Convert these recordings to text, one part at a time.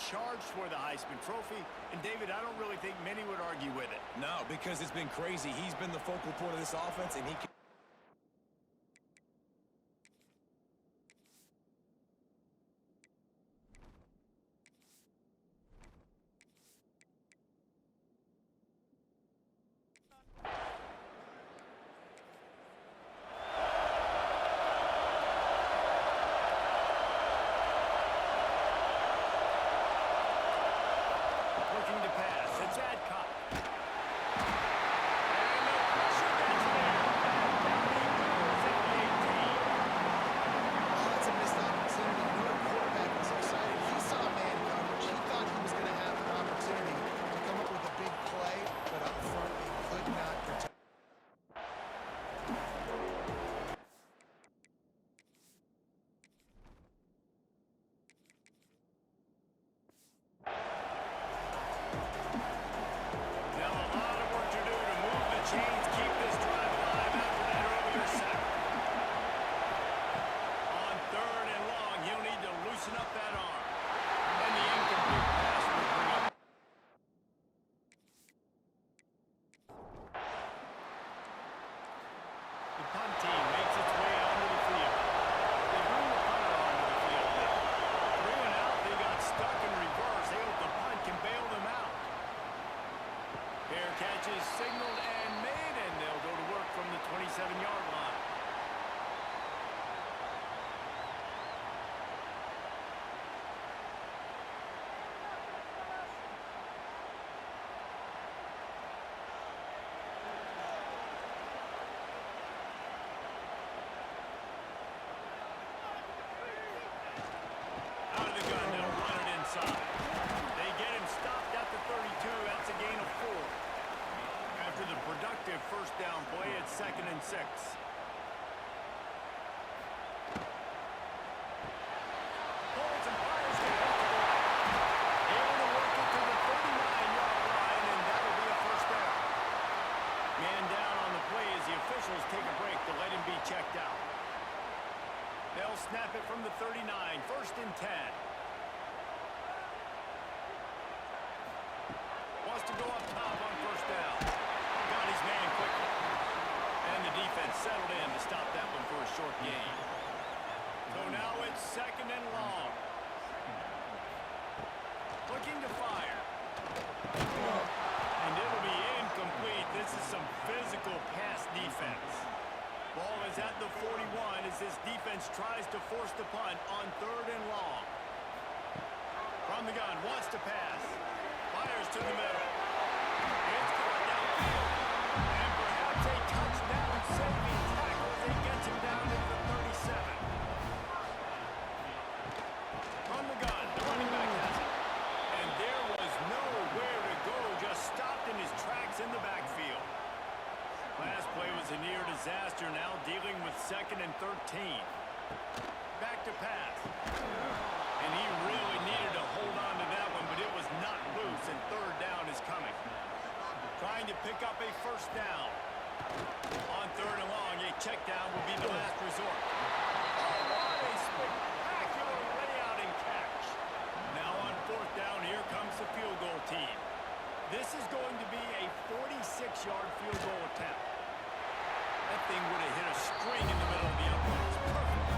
charged for the Heisman Trophy, and David, I don't really think many would argue with it. No, because it's been crazy. He's been the focal point of this offense, and he can... Looking to pass. It's Adcock. And the pressure gets there. Down he goes at the 18. Oh, that's a missed opportunity. You know, the quarterback was excited. He saw man coverage. He thought he was going to have an opportunity to come up with a big play, but up front, he could not protect. Now a lot of work to do to move the chains, keep this drive alive after that earlier sack. On 3rd and long, he'll need to loosen up that arm. And the incomplete pass will bring up. The punt team makes its way onto the field. They bring the punter onto the field now. 3 and out, they got stuck in reverse. They hope the punt can bail them out. Fair catch is signaled and made, and they'll go to work from the 27-yard line. Out of the gun, they'll run it inside. They get him stopped at the 32. That's a gain of 4. After the productive first down play, it's 2nd and 6. Holds and fires to the able to work it to the 39-yard line, and that'll be a first down. Man down on the play as the officials take a break to let him be checked out. They'll snap it from the 39, 1st and 10. Wants to go up top on first down. Got his man quickly. And the defense settled in to stop that one for a short gain. So now it's 2nd and long. Looking to fire. And it'll be incomplete. This is some physical pass defense. Ball is at the 41 as this defense tries to force the punt on 3rd and long. From the gun, wants to pass. Fires to the middle. It's caught downfield. And perhaps a touchdown-saving tackle as he gets him down to the 37. From the gun, the running back has it. And there was nowhere to go, just stopped in his tracks in the backfield. Last play was a near disaster, now dealing with 2nd and 13. Back to pass. And he really needed to hold on to that one, but it was not loose, and 3rd down is coming. Trying to pick up a first down. On 3rd and long, a check down will be the last resort. Oh, what a spectacular layout and catch. Now on 4th down, here comes the field goal team. This is going to be a 46-yard field goal attempt. That thing would have hit a string in the middle of the uprights. Perfect.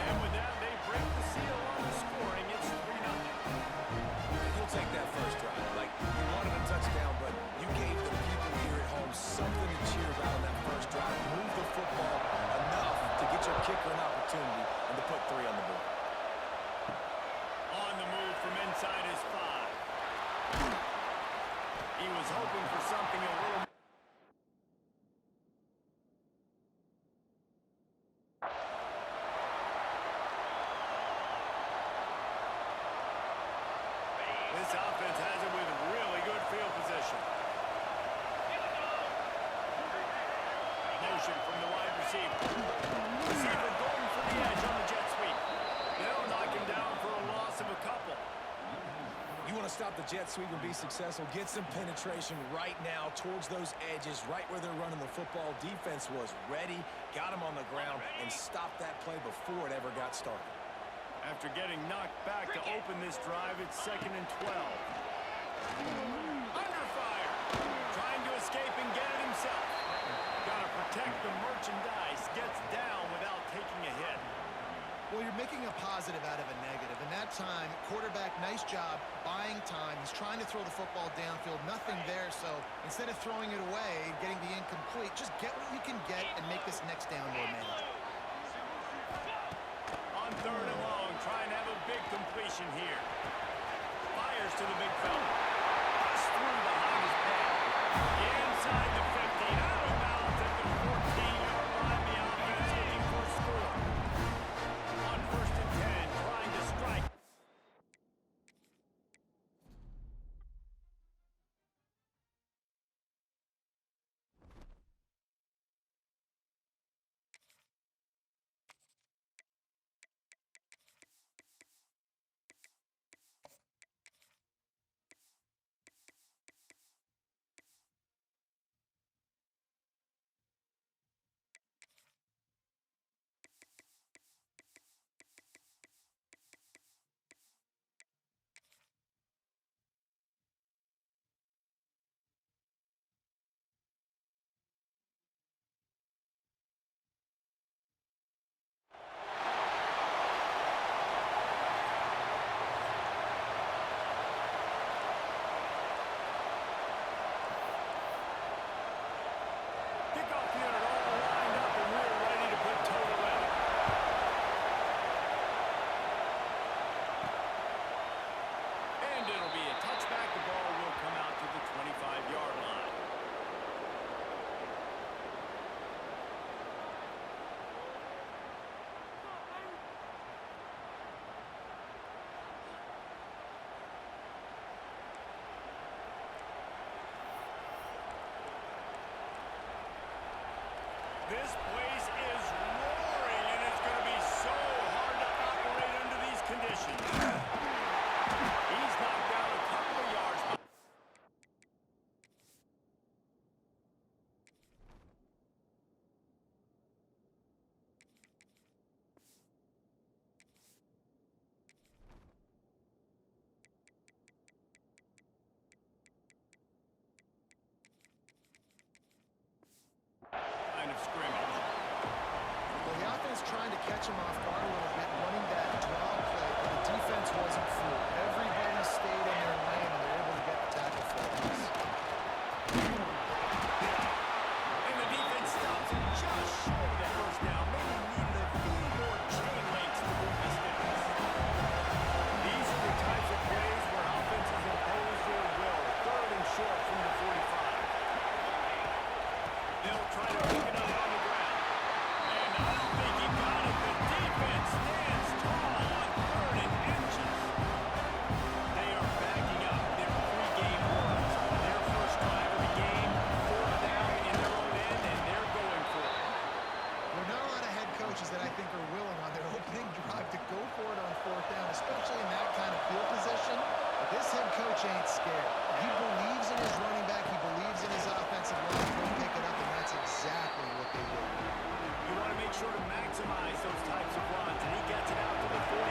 And with that, they break the seal on the scoring. It's 3-0. He'll take that first drive. Like, you wanted a touchdown, but you gave the people here at home something to cheer about on that first drive. Move the football enough to get your kicker an opportunity and to put 3 on the board. On the move from inside his 5. He was hoping for something a little more. This offense has it with really good field position. Motion from the wide receiver. Receiver going for the edge on the jet sweep. They'll knock him down for a loss of a couple. You want to stop the jet sweep and be successful, get some penetration right now towards those edges, right where they're running the football. Defense was ready, got him on the ground, and stopped that play before it ever got started. After getting knocked back to open this drive, it's 2nd and 12. Under fire. Trying to escape and get it himself. Got to protect the merchandise. Gets down without taking a hit. Well, you're making a positive out of a negative. And that time, quarterback, nice job, buying time. He's trying to throw the football downfield. Nothing there, so instead of throwing it away, getting the incomplete, just get what you can get and make this next down more manageable. On 3rd and long, trying to have a big completion here. Fires to the big fella. Just through behind his pad. Inside the 15, out of bounds at the 14-yard line. The offense looking for a score. On 1st and 10, trying to strike. This place is roaring, and it's going to be so hard to operate under these conditions. He's knocked down a couple of yards. Line of scrimmage. Well, the offense trying to catch him off guard a little bit, running that draw play, but the defense wasn't fooled. Everybody stayed in their lane, and they're able to get the tackle for us. And the defense stops him just short of the first down. Maybe needed a few more chain links to move the sticks. These are the types of plays where offenses impose their will. 3rd and short from the 45. They'll try to pick it up on the ground. And I don't think he got it. The defense stands tall on 3rd and inches. They are backing up their pregame orders. Their first drive of the game, 4th down in their own end, and they're going for it. There are not a lot of head coaches that I think are willing on their opening drive to go for it on 4th down, especially in that kind of field position. But this head coach ain't scared. He believes in his running back. He believes in his offensive line. He'll pick it up, and that's exactly what they will do. You want to make sure to maximize those types of runs, and he gets it out to the 41.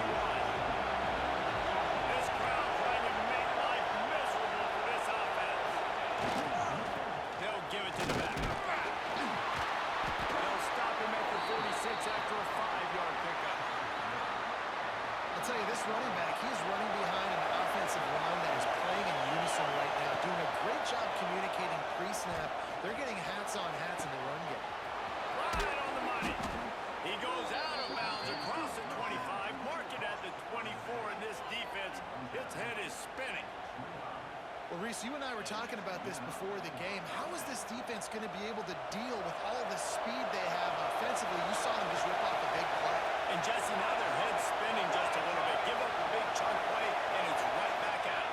This crowd trying to make life miserable for this offense. They'll give it to the back. They'll stop him at the 46 after a 5-yard pickup. I'll tell you, this running back, he's running behind an offensive line that is playing in unison right now, doing a great job communicating pre-snap. They're getting hats on hats in the run game. Right on the money. He goes out of bounds across the 25, mark it at the 24, and this defense, its head is spinning. Well, Reese, you and I were talking about this before the game. How is this defense going to be able to deal with all the speed they have offensively? You saw them just rip off a big play. And Jesse, now their head's spinning just a little bit. Give up a big chunk play, and it's right back out.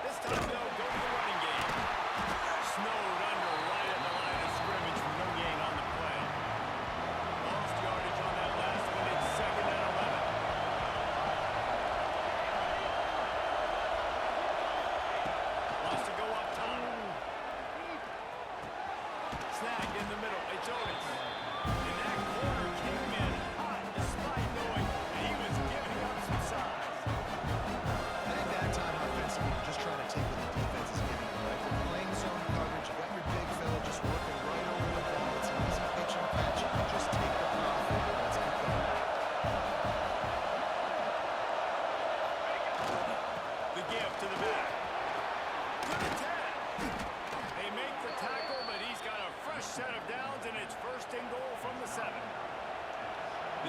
This time they'll go to the running game. Snowed under right at the line of scrimmage for no gain on the play. Lost yardage on that last one. It's 2nd and 11. Wants to go up top. Snagged in the middle. It's Otis. And that corner came in hot despite knowing that he was giving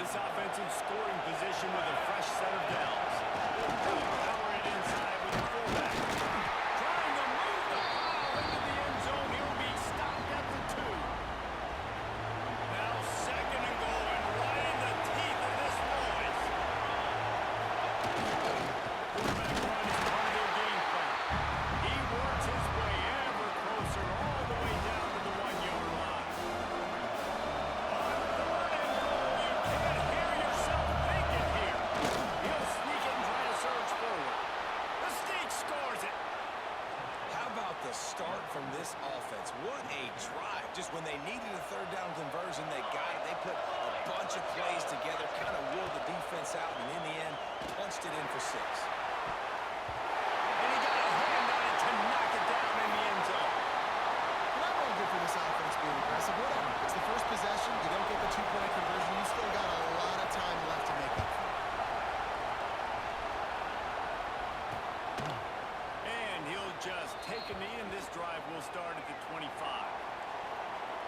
this offensive scoring position with a fresh set of downs. Power it inside with the fullback. Trying to move the ball into the end zone. He'll be stopped at the 2. Now second and goal, and right in the teeth of this noise. Quarterback run is part of their game plan. He works his way ever closer all the way down to the 1-yard line. On third and goal, you can't hear yourself thinking here. He'll sneak it and try to surge forward. The sneak scores it. How about the start from this offense? What a drive. Just when they needed a third down conversion, they got it. They put a bunch of plays together, kind of wore the defense out, and in the end, punched it in for 6. And he got a hand on it to knock it down in the end zone. Not really good for this offense being aggressive. Whatever. It's the first possession. You don't get the 2-point conversion. You still got a lot of time left to make up for it. And he'll just take a knee, and this drive will start at the 25.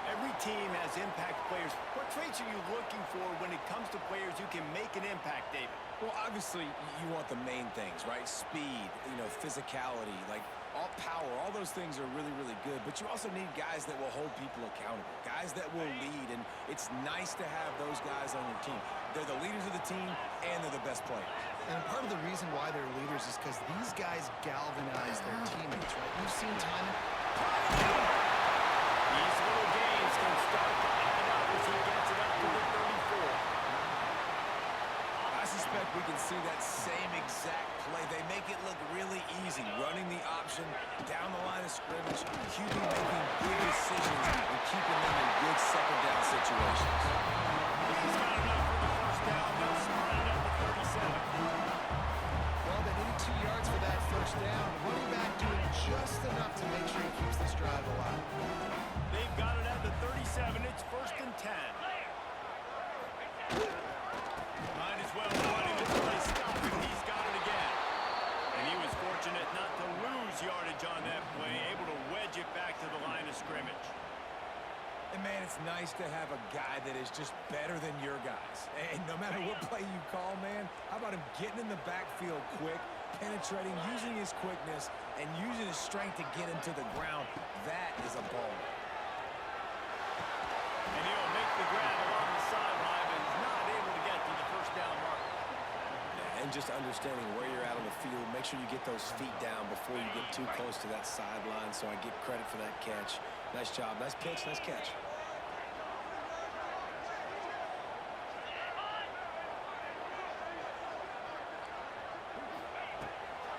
Every team has impact players. What traits are you looking for when it comes to players who can make an impact, David? Well, obviously, you want the main things, right? Speed, physicality, like all power, all those things are really, really good. But you also need guys that will hold people accountable, guys that will lead. And it's nice to have those guys on your team. They're the leaders of the team, and they're the best players. And part of the reason why they're leaders is because these guys galvanize their teammates, right? We've seen time. These little games can start to add up as he gets it up to the 34. I suspect we can see that same exact play. They make it look really easy, running the option down the line of scrimmage, QB making good decisions and keeping them in good second down situations. He's got enough for the first down. They'll start it at the 37. Well, they needed 2 yards for that first down. Running back doing just enough to make sure he keeps this drive alive. They've got it at the 37. It's first and 10. Might as well run him until they stop him. He's got it again. And he was fortunate not to lose yardage on that play, able to wedge it back to the line of scrimmage. And, man, it's nice to have a guy that is just better than your guys. And no matter what play you call, man, how about him getting in the backfield quick, penetrating, using his quickness, and using his strength to get him to the ground? That is a ball. And he'll make the grab along the sideline and is not able to get to the first down mark. And just understanding where you're at on the field, make sure you get those feet down before you get too close to that sideline, so I get credit for that catch. Nice job. Nice pitch. Nice catch.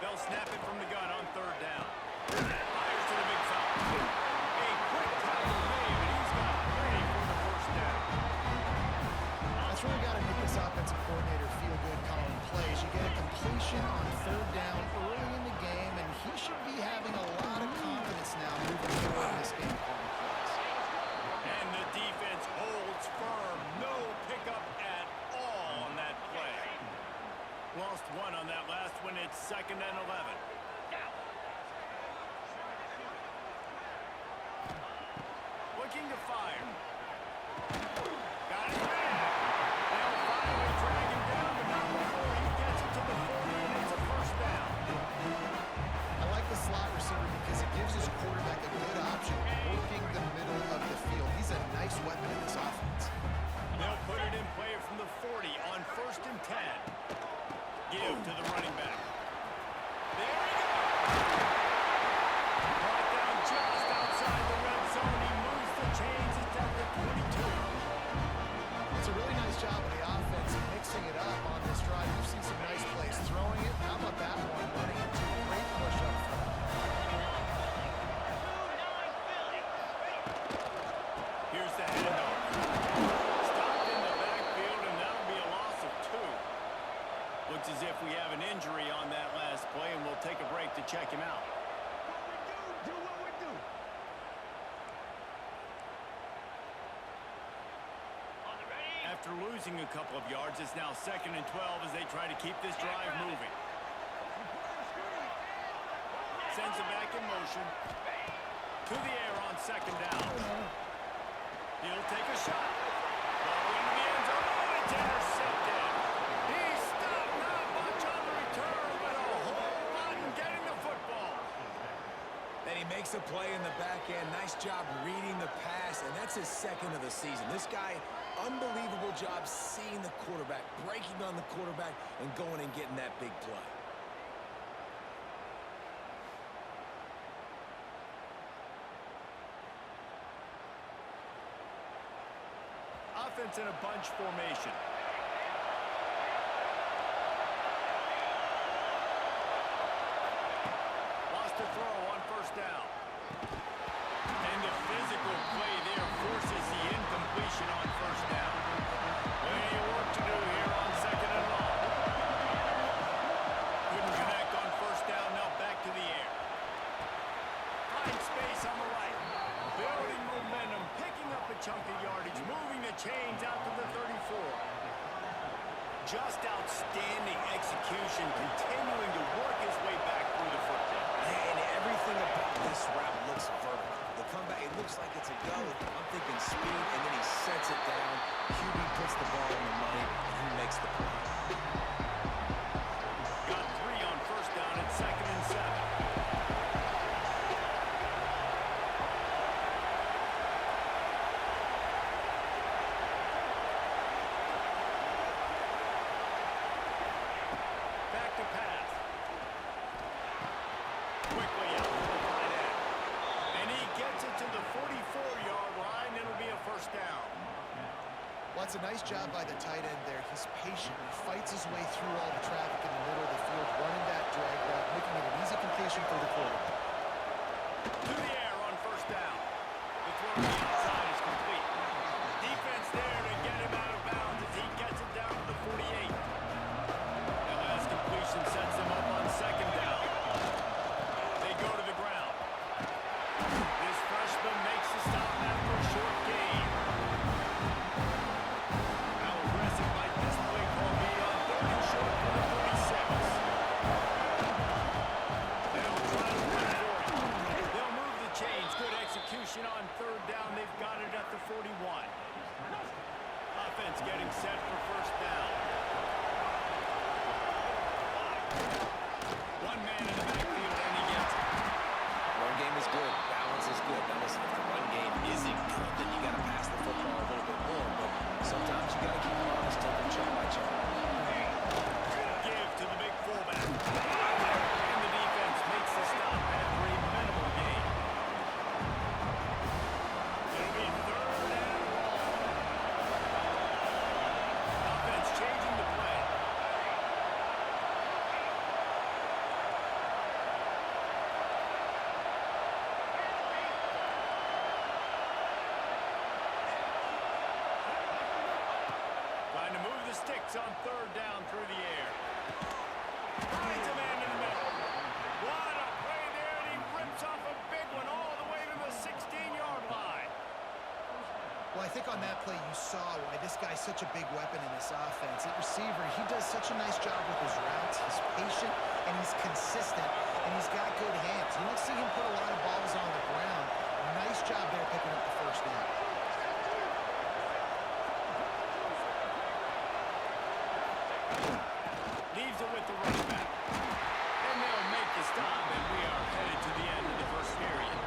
They'll snap it from the gun on third down. Fires to the big foul. A quick tackle made, and he's got ready for the first down. That's really got to make this offensive coordinator feel good calling plays. You get a completion on third down early in the game, and he should be having a lot of confidence now moving forward in this game calling plays. And the defense holds firm. No pickup at all on that play. Lost one on that last one. It's second and 11. Looking to fire. Got it. They'll finally drag him down, but not before he gets it to the 40, and it's a first down. I like the slot receiver because it gives his quarterback a good option working the middle of the field. He's a nice weapon in this offense. They'll put it in play from the 40 on first and 10. Give to the running back. There he goes. Brought down just outside the red zone. He moves the chains. It's at the 22. It's a really nice job of the offense mixing it up on this drive. You've seen some nice plays throwing it. How about that one running into a great push up front? Here's the handoff. Stopped in the backfield, and that'll be a loss of 2. Looks as if we have an injury on that last play, and we'll take a break to check him out. Do what we do. After losing a couple of yards, it's now second and 12 as they try to keep this drive moving. Sends it back in motion. To the air on second down. He'll take a shot. Ball into the end zone. Oh, it's intercepted. He stopped not much on the return, but a whole lot in getting the football. And he makes a play in the back end. Nice job reading the pass, and that's his second of the season. This guy, unbelievable job seeing the quarterback, breaking on the quarterback, and going and getting that big play. Offense in a bunch formation. Lost to throw on first down. And the physical play there forces the incompletion on first down. Plenty of work to do here on second and long. Couldn't connect on first down, now back to the air. Find space on the right. Building momentum, picking up a chunk of yardage, moving the chains out to the 34. Just outstanding execution, continuing to work his way back through the football. And everything about this route looks vertical. The comeback, it looks like it's a gullet. I'm thinking speed, and then he sets it down. QB puts the ball in the money, and he makes the play. Got 3 on first down at 2nd and 7. Back to pass. Quickly out to the tight end. And he gets it to the 44-yard line. It'll be a first down. Well, it's a nice job by the tight end there. He's patient. He fights his way through all the traffic in the middle of the field, running that drag route, making it an easy completion for the quarterback. To the air on first down. The throw to the outside is complete. Defense there to get him out of bounds as he gets it down to the 48. That last completion sets them up on second down. They go to the ground. This freshman makes the stop after a short gain. How aggressive might this play call be on 3rd and short for the 46? They'll try to run for it. They'll move the chains. Good execution on 3rd down. They've got it at the 41. Offense getting set for first down. One man in the backfield, and he gets it. Run game is good. Balance is good. Now listen, if the run game isn't good, then you got to pass the football a little bit more. But sometimes you got to keep it honest, take them chunk by chunk. Give to the big fullback. And the defense makes the stop after a minimal gain. It'll be 3rd and long. Offense changing the play. Trying to move the sticks on 3rd down through the air. Finds a man in the middle. What a play there, and he rips off a big one all the way to the 16-yard line. Well, I think on that play you saw why this guy's such a big weapon in this offense. At receiver, he does such a nice job with his routes. He's patient, and he's consistent, and he's got good hands. You don't see him put a lot of balls on the ground. Nice job there picking up the first down. Leaves it with the running back. And they'll make the stop, and we are headed to the end of the first period.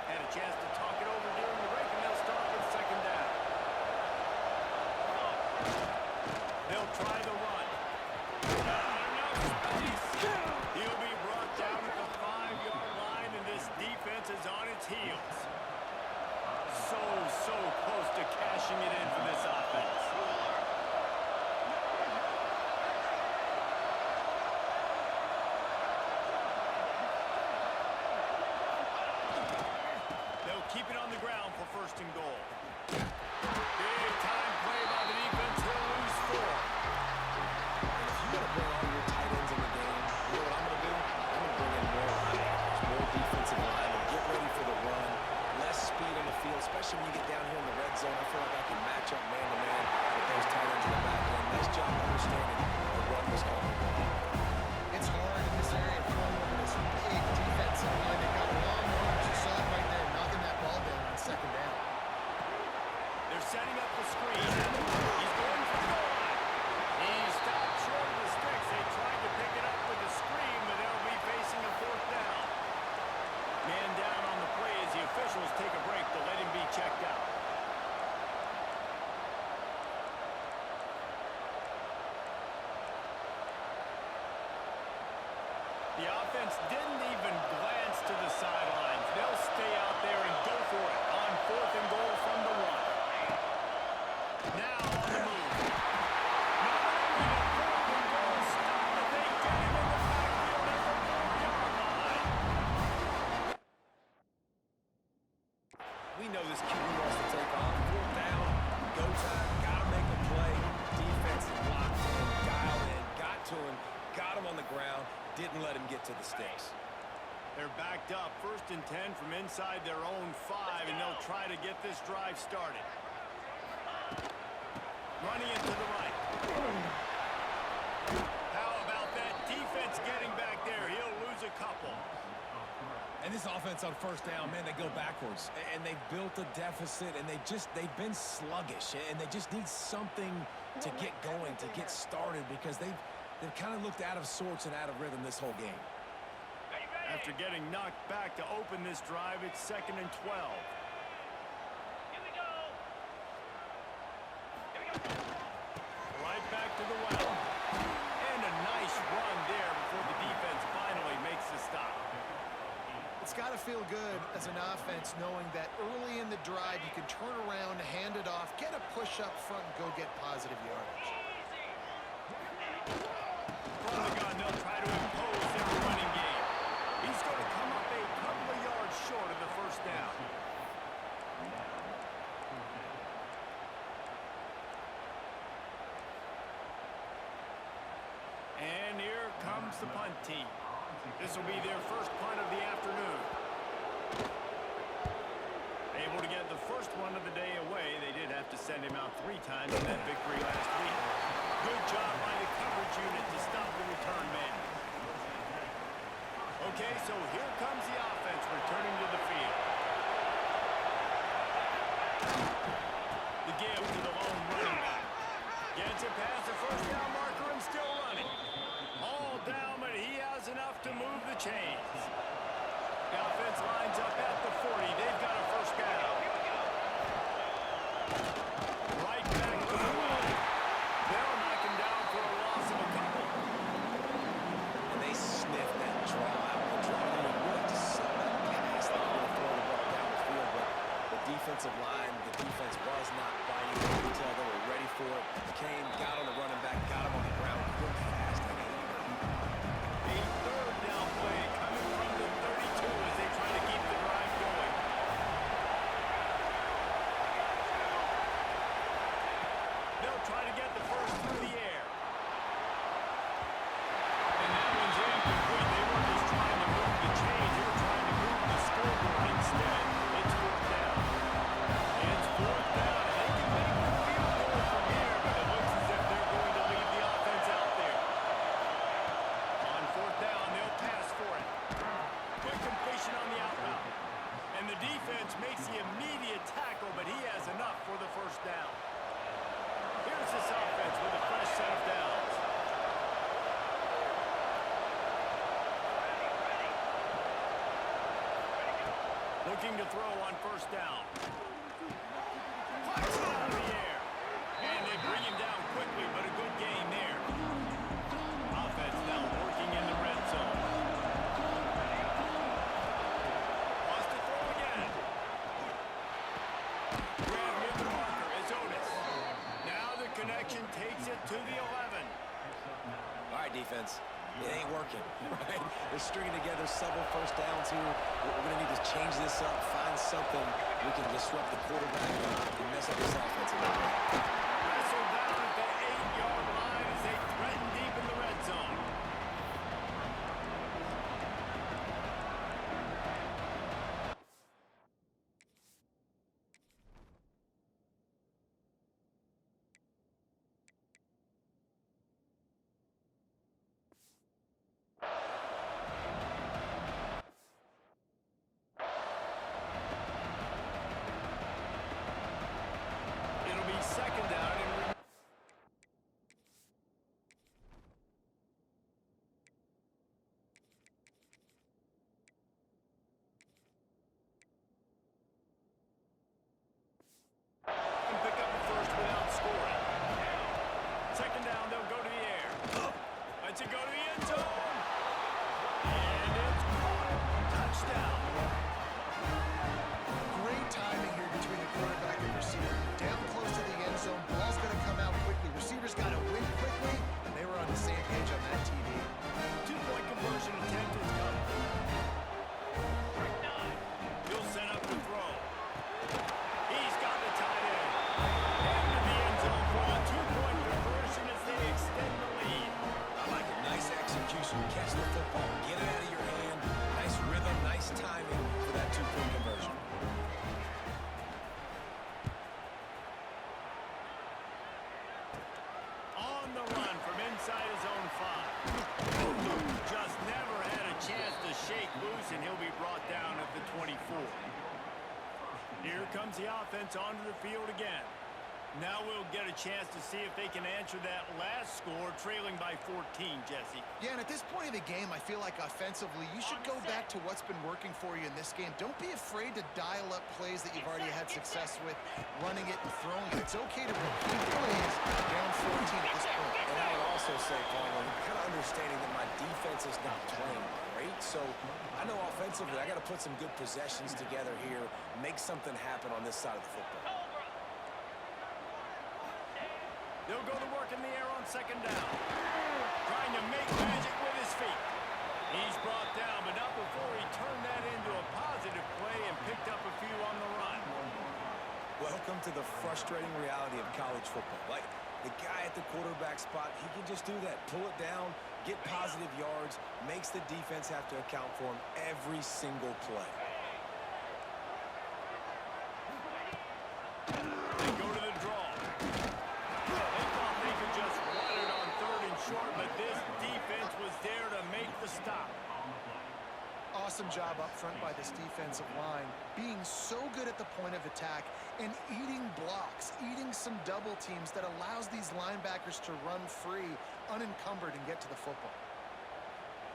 Had a chance to talk it over during the break, and they'll start with second down. They'll try the run. Enough space. He'll be brought down at the 5-yard line, and this defense is on its heels. So close to cashing it in for this offense. They'll keep it on the ground for 1st and goal. Big time play by the defense. He'll lose 4. And if you got to bring all your tight ends in the game, you know what I'm going to do? I'm going to bring in more linebackers, more defensive linemen, get ready for the run, less speed on the field, especially when you get down here in the red zone. I feel like I can match up man-to-man with those tight ends in the back end. Nice job understanding the run was coming. It's hard in this area for one of this big defense. The offense didn't even glance to the sidelines. They'll stay out there and go for it on 4th and goal from the 1. Now on the move. Not only a 4th and goal stop, but they get him in the backfield at the 4-yard line. We know this QB wants to take off. 4th down, go time, got to make a play. Defense blocked in, dialed in, got to him, got him on the ground, didn't let him get to the sticks. They're backed up, 1st and 10 from inside their own 5, and they'll try to get this drive started. Running it to the right. How about that defense getting back there? He'll lose a couple. And this offense on 1st down, man, they go backwards. And they've built a deficit, and they've been sluggish. And they just need something to get going, to get started, because they've kind of looked out of sorts and out of rhythm this whole game. After getting knocked back to open this drive, it's 2nd and 12. Right back to the well. And a nice run there before the defense finally makes the stop. It's got to feel good as an offense knowing that early in the drive you can turn around, hand it off, get a push up front, and go get positive yardage. From the gun, they'll try to impose their running game. He's going to come up a couple of yards short of the 1st down. And here comes the punt team. This will be their first punt of the afternoon. Able to get the first one of the day away. They did have to send him out 3 times in that victory last week. Good job by the coverage unit to stop the return man. Okay, so here comes the offense returning to the field. The give to the lone running back. Gets it past the 1st down marker and still running. All down, but he has enough to move the chains. The offense lines up at the 40. They've got a 1st down. Right back to the line. They'll knock him down for a loss of a couple. And they sniffed that draw out. The draw out really just set that pass. They were going to throw the ball down the field, but the defensive line, the defense was not biting. You could tell they were ready for it. Came, got on the running back, got him on the ground quick, fast. A 3rd down play coming from the 32 as they try to keep the drive going. They'll try to get the first through the air. And that one's incomplete. They weren't just trying to move the chains. They were trying to move the scoreboard instead. It's 4th down. It's 4th down. They can make the field goal from here, but it looks as if they're going to leave the offense out there. On 4th down, they'll pass for it. Quick completion on the outbound. And the defense makes the immediate tackle, but he has enough for the 1st down. Here's this offense with a fresh set of downs. Looking to throw on 1st down. Fires it out of the air. And they bring him down quickly, but a good gain there. Offense now working in the red zone. Wants to throw again. Grab with the marker is Otis. Now the connection takes it to the 11. All right, defense. It ain't working, right? They're stringing together several 1st downs here. We're going to need to change this up, find something we can disrupt the quarterback and mess up this offense a little bit. Wrestled down at the 8-yard line as they threaten deep in the red zone. It'll be 2nd down catch the football, get it out of your hand. Nice rhythm, nice timing for that two-point conversion. On the run from inside his own 5. Just never had a chance to shake loose, and he'll be brought down at the 24. Here comes the offense onto the field again. Now we'll get a chance to see if they can answer that last score, trailing by 14, Jesse. Yeah, and at this point of the game, I feel like offensively, you should go back to what's been working for you in this game. Don't be afraid to dial up plays that you've already had success with, running it and throwing it. It's okay to repeat plays down 14 at this point. And I would also say, Paul, kind of understanding that my defense is not playing great, so I know offensively I got to put some good possessions together here, make something happen on this side of the football. They'll go to work in the air on second down. Trying to make magic with his feet. He's brought down, but not before he turned that into a positive play and picked up a few on the run. Welcome to the frustrating reality of college football. Like, the guy at the quarterback spot, he can just do that. Pull it down, get positive yards, makes the defense have to account for him every single play. They go to the draw. They thought they could just run it on 3rd and short, but this defense was there to make the stop. Awesome job up front by this defensive line, being so good at the point of attack and eating blocks, eating some double teams that allows these linebackers to run free, unencumbered, and get to the football.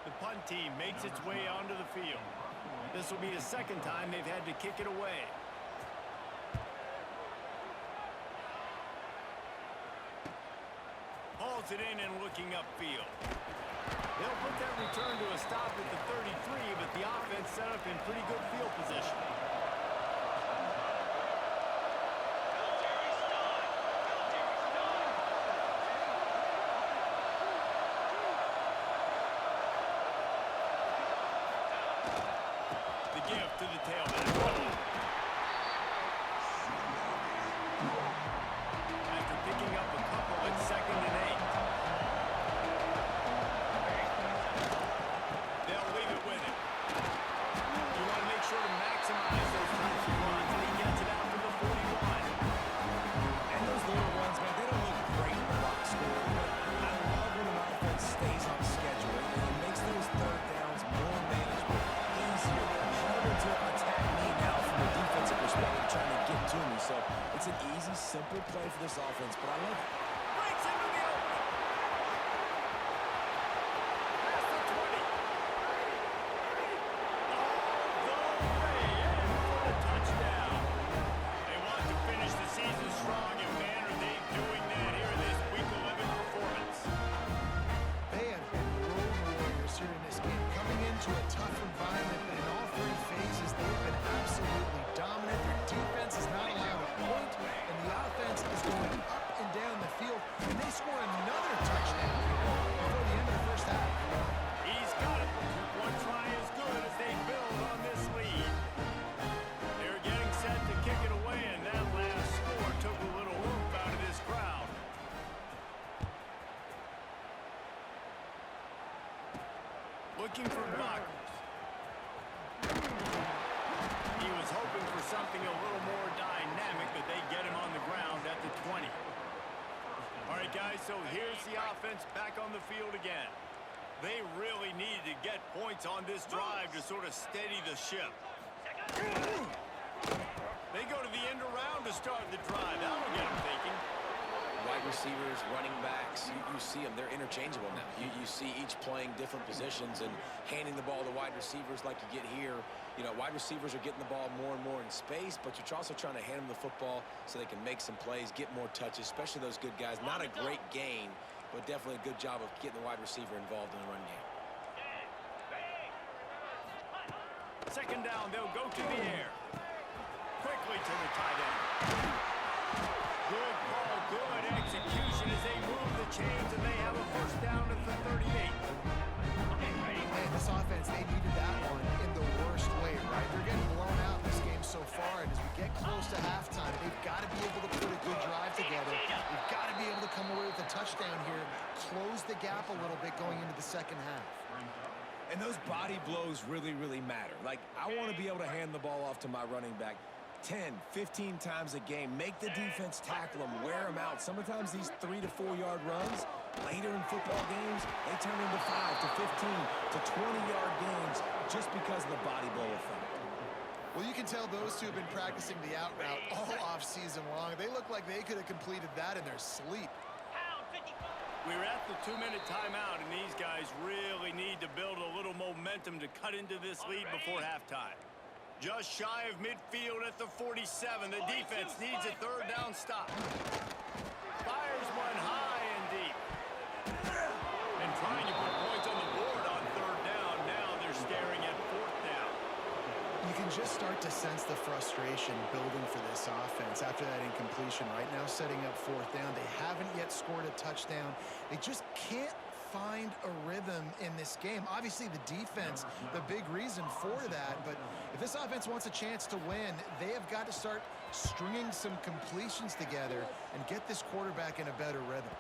The punt team makes its way onto the field. This will be the second time they've had to kick it away. Hauls it in and looking upfield. They'll put that return to a stop at the 33, but the offense set up in pretty good field position. The give to the tailback. After picking up a couple at 2nd and 8. They'll leave it with him. You want to make sure to maximize those types of runs, and he gets it out to the 41. And those little runs, man, they don't look great in the box score, but I love when an offense stays on schedule and it makes those 3rd downs more manageable, easier, harder to attack me now from a defensive perspective trying to get to me. So it's an easy, simple play for this offense, but I love it. Breaks into the open. Past the 20. All the way in for the touchdown. They want to finish the season strong, and man, are they doing that here in this Week 11 performance. They have been road warriors here in this game, coming into a tough environment, but in all 3 phases, they've been absolutely dominant. Their defense is not allowed a point, and the offense is going up and down the field, and they score another touchdown before the end of the first half. He's got it. One try is good as they build on this lead. They're getting set to kick it away, and that last score took a little oomph out of this crowd. Looking for blockers. He was hoping for something a little more dynamic, but they get him on the ground at the 20. All right, guys, so here's the offense back on the field again. They really needed to get points on this drive to sort of steady the ship. They go to the end around to start the drive. That'll get them thinking. Wide receivers, running backs, you see them. They're interchangeable now. You see each playing different positions and handing the ball to wide receivers like you get here. You know, wide receivers are getting the ball more and more in space, but you're also trying to hand them the football so they can make some plays, get more touches, especially those good guys. Not a great gain, but definitely a good job of getting the wide receiver involved in the run game. Second down, they'll go to the air. Quickly to the tight end. Good ball, good execution as they move the chains, and they have a first down at the 38. Man, this offense, they needed that one in the worst way, right? They're getting blown out in this game so far, and as we get close to halftime, they've got to be able to put a good drive together. They've got to be able to come away with a touchdown. touchdown here closed the gap a little bit going into the second half. And those body blows really, really matter. Like, I want to be able to hand the ball off to my running back 10, 15 times a game. Make the defense tackle them, wear them out. Sometimes these 3 to 4 yard runs, later in football games, they turn into 5 to 15 to 20-yard gains just because of the body blow effect. Well, you can tell those two have been practicing the out route all off season long. They look like they could have completed that in their sleep. We're at the 2-minute timeout, and these guys really need to build a little momentum to cut into this lead before halftime. Just shy of midfield at the 47. The defense needs a third down stop. Fires one high and deep. And trying to put points on the board on third down. Now they're staring at fourth down. You can just start to sense the frustration building for this offense after that incompletion. Right now, setting up fourth down. They haven't yet scored a touchdown. They just can't find a rhythm in this game. Obviously, the defense, the big reason for that. But if this offense wants a chance to win, they have got to start stringing some completions together and get this quarterback in a better rhythm.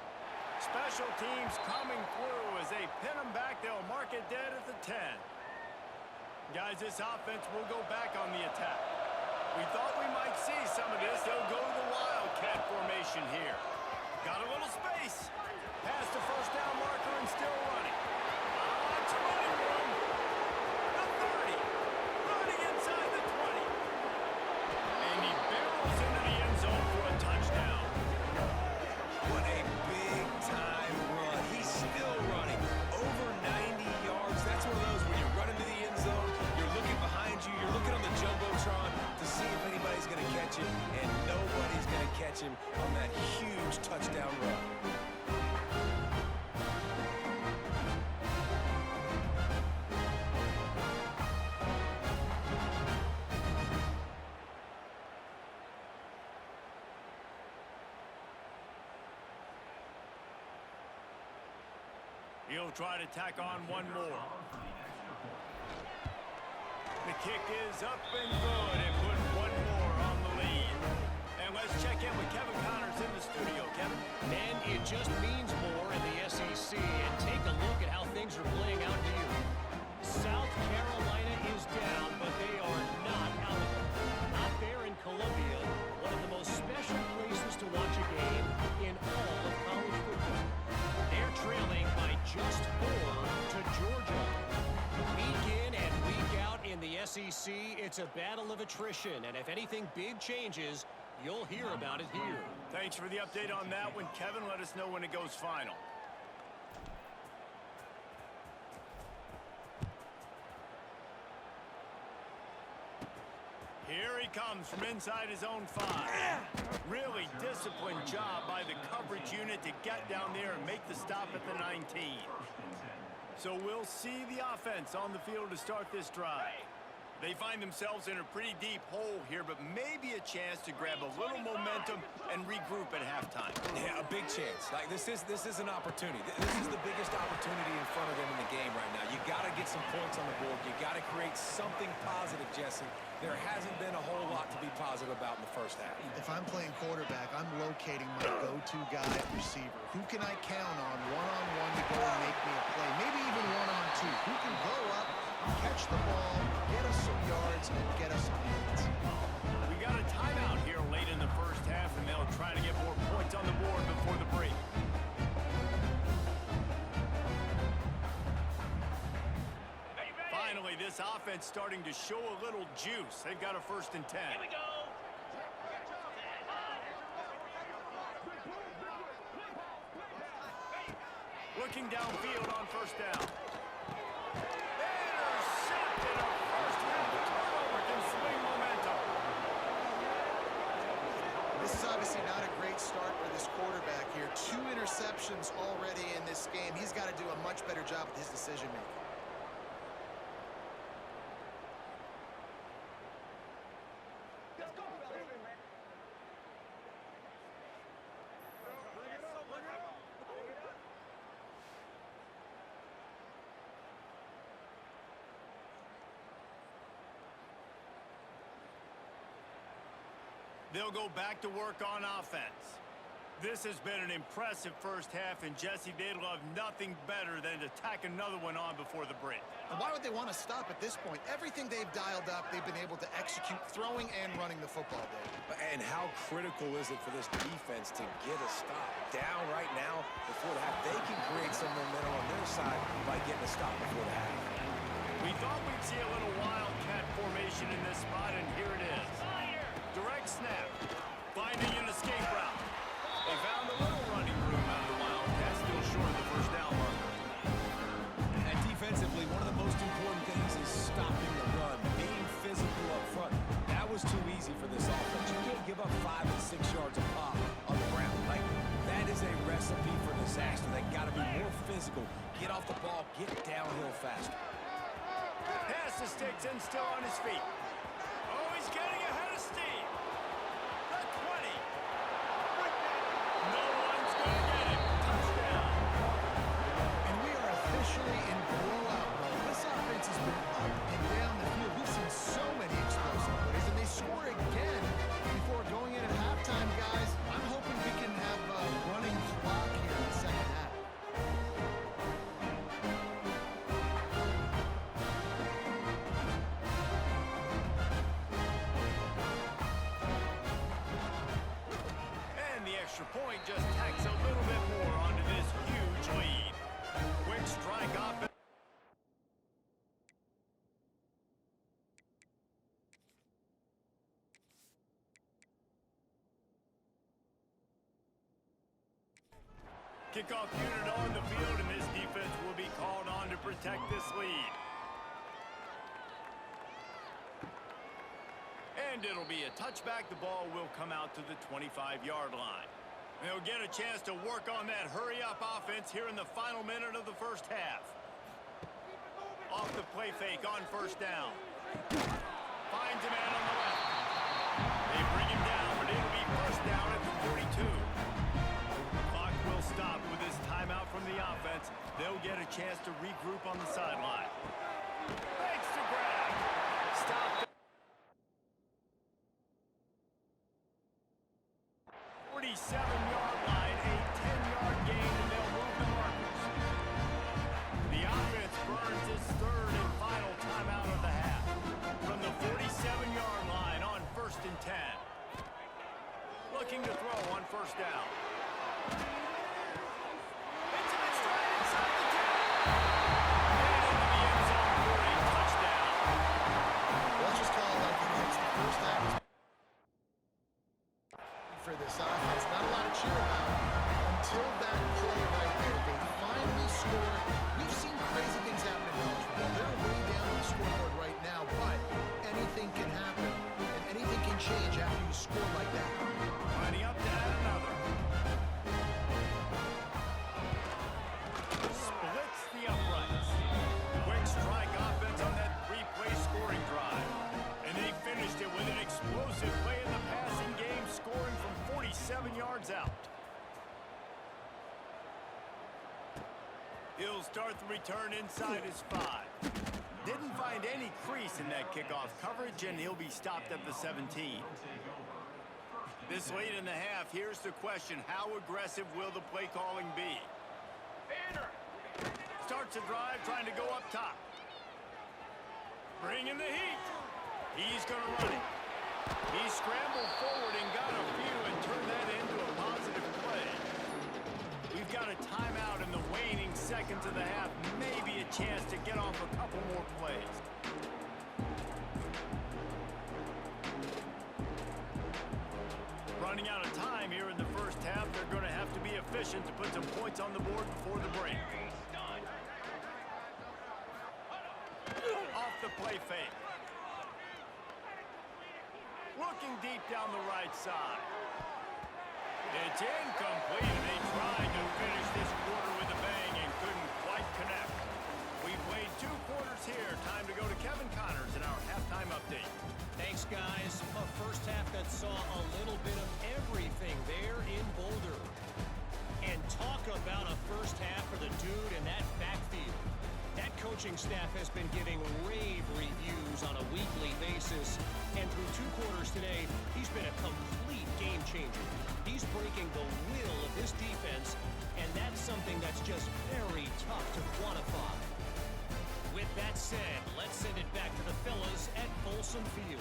Special teams coming through as they pin them back. They'll mark it dead at the 10. Guys, this offense will go back on the attack. We thought we might see some of this. They'll go to the Wildcat formation here. Got a little space. Past the first down marker and still running. It's running room. The 30. Running inside the 20. And he barrels into the end zone for a touchdown. What a big-time run. He's still running. Over 90 yards. That's one of those where you run into the end zone, you're looking behind you, you're looking on the Jumbotron to see if anybody's going to catch him, and nobody's going to catch him on that huge touchdown run. He'll try to tack on one more. The kick is up and good and put one more on the lead. And let's check in with Kevin Connors in the studio. Kevin? Man, it just means more in the SEC. And take a look at how things are playing out here. South Carolina is down, but they are not out of it. Not there in Columbia, one of the most special places to watch a game in all of college football. They're trailing by just 4 to Georgia. Week in and week out in the SEC, it's a battle of attrition. And if anything big changes, you'll hear about it here. Thanks for the update on that one, Kevin. Let us know when it goes final. Here he comes from inside his own 5. Really disciplined job by the coverage unit to get down there and make the stop at the 19. So we'll see the offense on the field to start this drive. They find themselves in a pretty deep hole here, but maybe a chance to grab a little momentum and regroup at halftime. Yeah, a big chance. Like, this is an opportunity. This is the biggest opportunity in front of them in the game right now. You got to get some points on the board. You got to create something positive, Jesse. There hasn't been a whole lot to be positive about in the first half. If I'm playing quarterback, I'm locating my go-to guy at receiver. Who can I count on one-on-one to go and make me a play? Maybe even one-on-two. Who can go up, catch the ball, get us some yards, and get us some points? We got a timeout here late in the first half, and they'll try to get more points on the board before the break. Finally, this offense starting to show a little juice. They've got a 1st and 10. Here we go. Looking downfield on 1st down. Intercepted. A first half turnover can swing momentum. This is obviously not a great start for this quarterback here. 2 interceptions already in this game. He's got to do a much better job with his decision-making. They'll go back to work on offense. This has been an impressive first half, and Jesse, they'd love nothing better than to tack another one on before the break. And why would they want to stop at this point? Everything they've dialed up, they've been able to execute throwing and running the football, Dave. And how critical is it for this defense to get a stop down right now before the half? They can create some momentum on their side by getting a stop before the half. We thought we'd see a little wildcat formation in this spot, and here it is. Direct snap, finding an escape route. They found a little running room out of the Wildcats, still short of the first down marker. And defensively, one of the most important things is stopping the run, being physical up front. That was too easy for this offense. You can't give up 5 and 6 yards a pop on the ground. Like, that is a recipe for disaster. They got to be more physical, get off the ball, get downhill faster. Pass to Sticks and still on his feet. Oh, he's getting ahead of steam. The 20. No one's going to get him. Touchdown. And we are officially in blowout mode. This offense has been up and down the field. We've seen so many explosive plays, and they score again before going in at halftime, guys. I'm hoping we can have a running clock here in the second half. And the extra point just tacks a little bit more onto this huge lead. Quick strike offense. Kickoff unit on the field, and this defense will be called on to protect this lead. And it'll be a touchback. The ball will come out to the 25-yard line. They'll get a chance to work on that hurry-up offense here in the final minute of the first half. Off the play fake on first down. Finds a man on the left. They bring him down, but it'll be first down at the 42. Clock will stop with this timeout from the offense. They'll get a chance to regroup on the sideline. Thanks to grab. Stop. 47-yard line, a 10-yard gain, and they'll move the markers. The offense burns its third and final timeout of the half. From the 47-yard line on 1st and 10. Looking to throw on first down. It's an straight inside the 10. And into the end zone for a touchdown. Let's just call it like it is. The first half is for this offense. Not a lot to cheer about until that play right there. They finally score. We've seen crazy things happen in college football. They're way down on the scoreboard right now, but anything can happen, and anything can change after you score like that. Lining up to add another. Splits the uprights. Quick strike offense on that 3-play scoring drive. And they finished it with an explosive play in the passing game, scoring from 47 yards out. He'll start the return inside his 5. Didn't find any crease in that kickoff coverage, and he'll be stopped at the 17. This late in the half, here's the question: how aggressive will the play calling be? Starts a drive trying to go up top. Bringing the heat. He's going to run it. He scrambled forward and got a few and turned that into a positive play. We've got a timeout in the waning seconds of the half. Maybe a chance to get off a couple more plays. Running out of time here in the first half. They're going to have to be efficient to put some points on the board before the break. Off the play fake. Looking deep down the right side. It's incomplete, and they tried to finish this quarter with a bang and couldn't quite connect. We played 2 quarters here. Time to go to Kevin Connors in our halftime update. Thanks, guys. A first half that saw a little bit of everything there in Boulder. And talk about a first half for the dude in that backfield. That coaching staff has been giving rave reviews on a weekly basis, and through 2 quarters today, he's been a complete game changer. He's breaking the will of this defense, and that's something that's just very tough to quantify. With that said, let's send it back to the fellas at Folsom Field.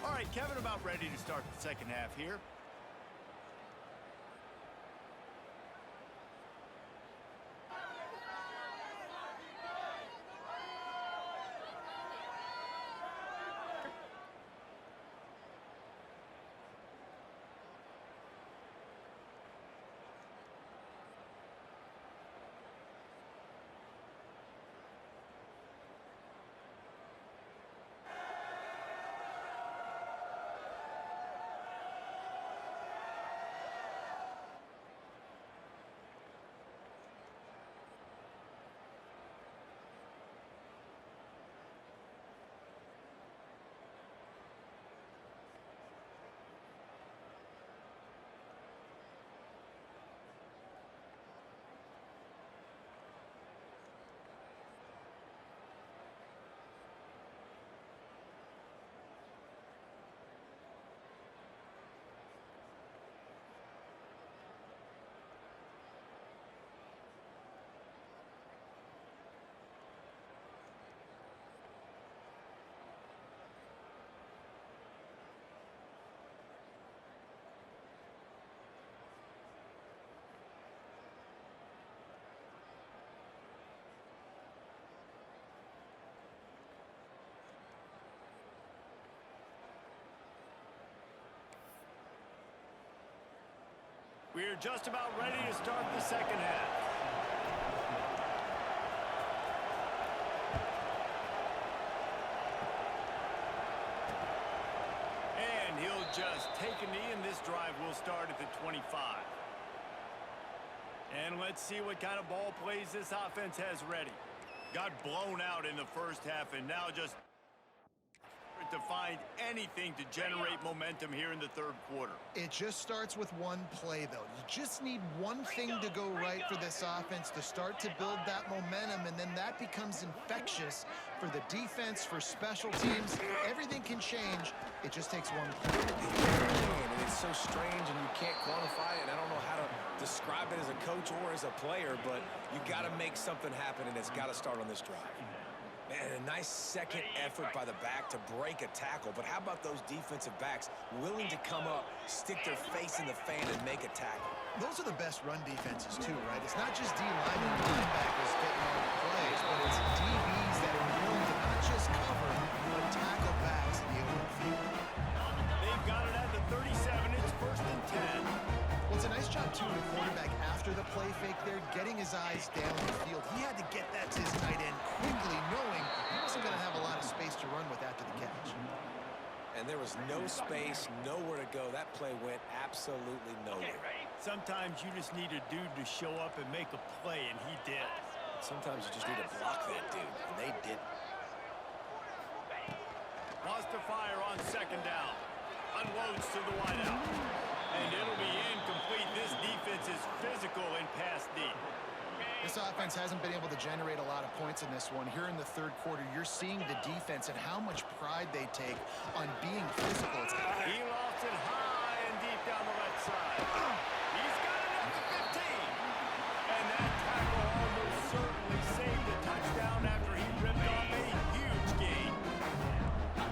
All right, Kevin, about ready to start the second half here. We're just about ready to start the second half. And he'll just take a knee, and this drive will start at the 25. And let's see what kind of ball plays this offense has ready. Got blown out in the first half, and now just to find anything to generate momentum here in the third quarter. It just starts with one play, though. You just need one thing to go right for this offense to start to build that momentum, and then that becomes infectious for the defense, for special teams. Everything can change. It just takes one play. And it's so strange, and you can't quantify it. I don't know how to describe it as a coach or as a player, but you got to make something happen, and it's got to start on this drive. Man, a nice second effort by the back to break a tackle. But how about those defensive backs willing to come up, stick their face in the fan, and make a tackle? Those are the best run defenses, too, right? It's not just D-linemen and linebackers getting all the plays, but it's DBs that are willing to not just cover, but tackle backs in the open field. They've got it at the 37. It's 1st and 10. Well, it's a nice job, too, of the quarterback after the play fake there, getting his eyes down the field. He had to get that to his tight end quickly, knowing he wasn't going to have a lot of space to run with after the catch. And there was no space, nowhere to go. That play went absolutely nowhere. Sometimes you just need a dude to show up and make a play, and he did. Sometimes you just need to block that dude, and they didn't. Wants to fire on second down. Unloads to the wideout. And it'll be incomplete. This defense is physical and pass deep. This offense hasn't been able to generate a lot of points in this one. Here in the third quarter, you're seeing the defense and how much pride they take on being physical. He lofts it high and deep down the left side. He's got it at the 15. And that tackle almost certainly saved a touchdown after he ripped off a huge gain.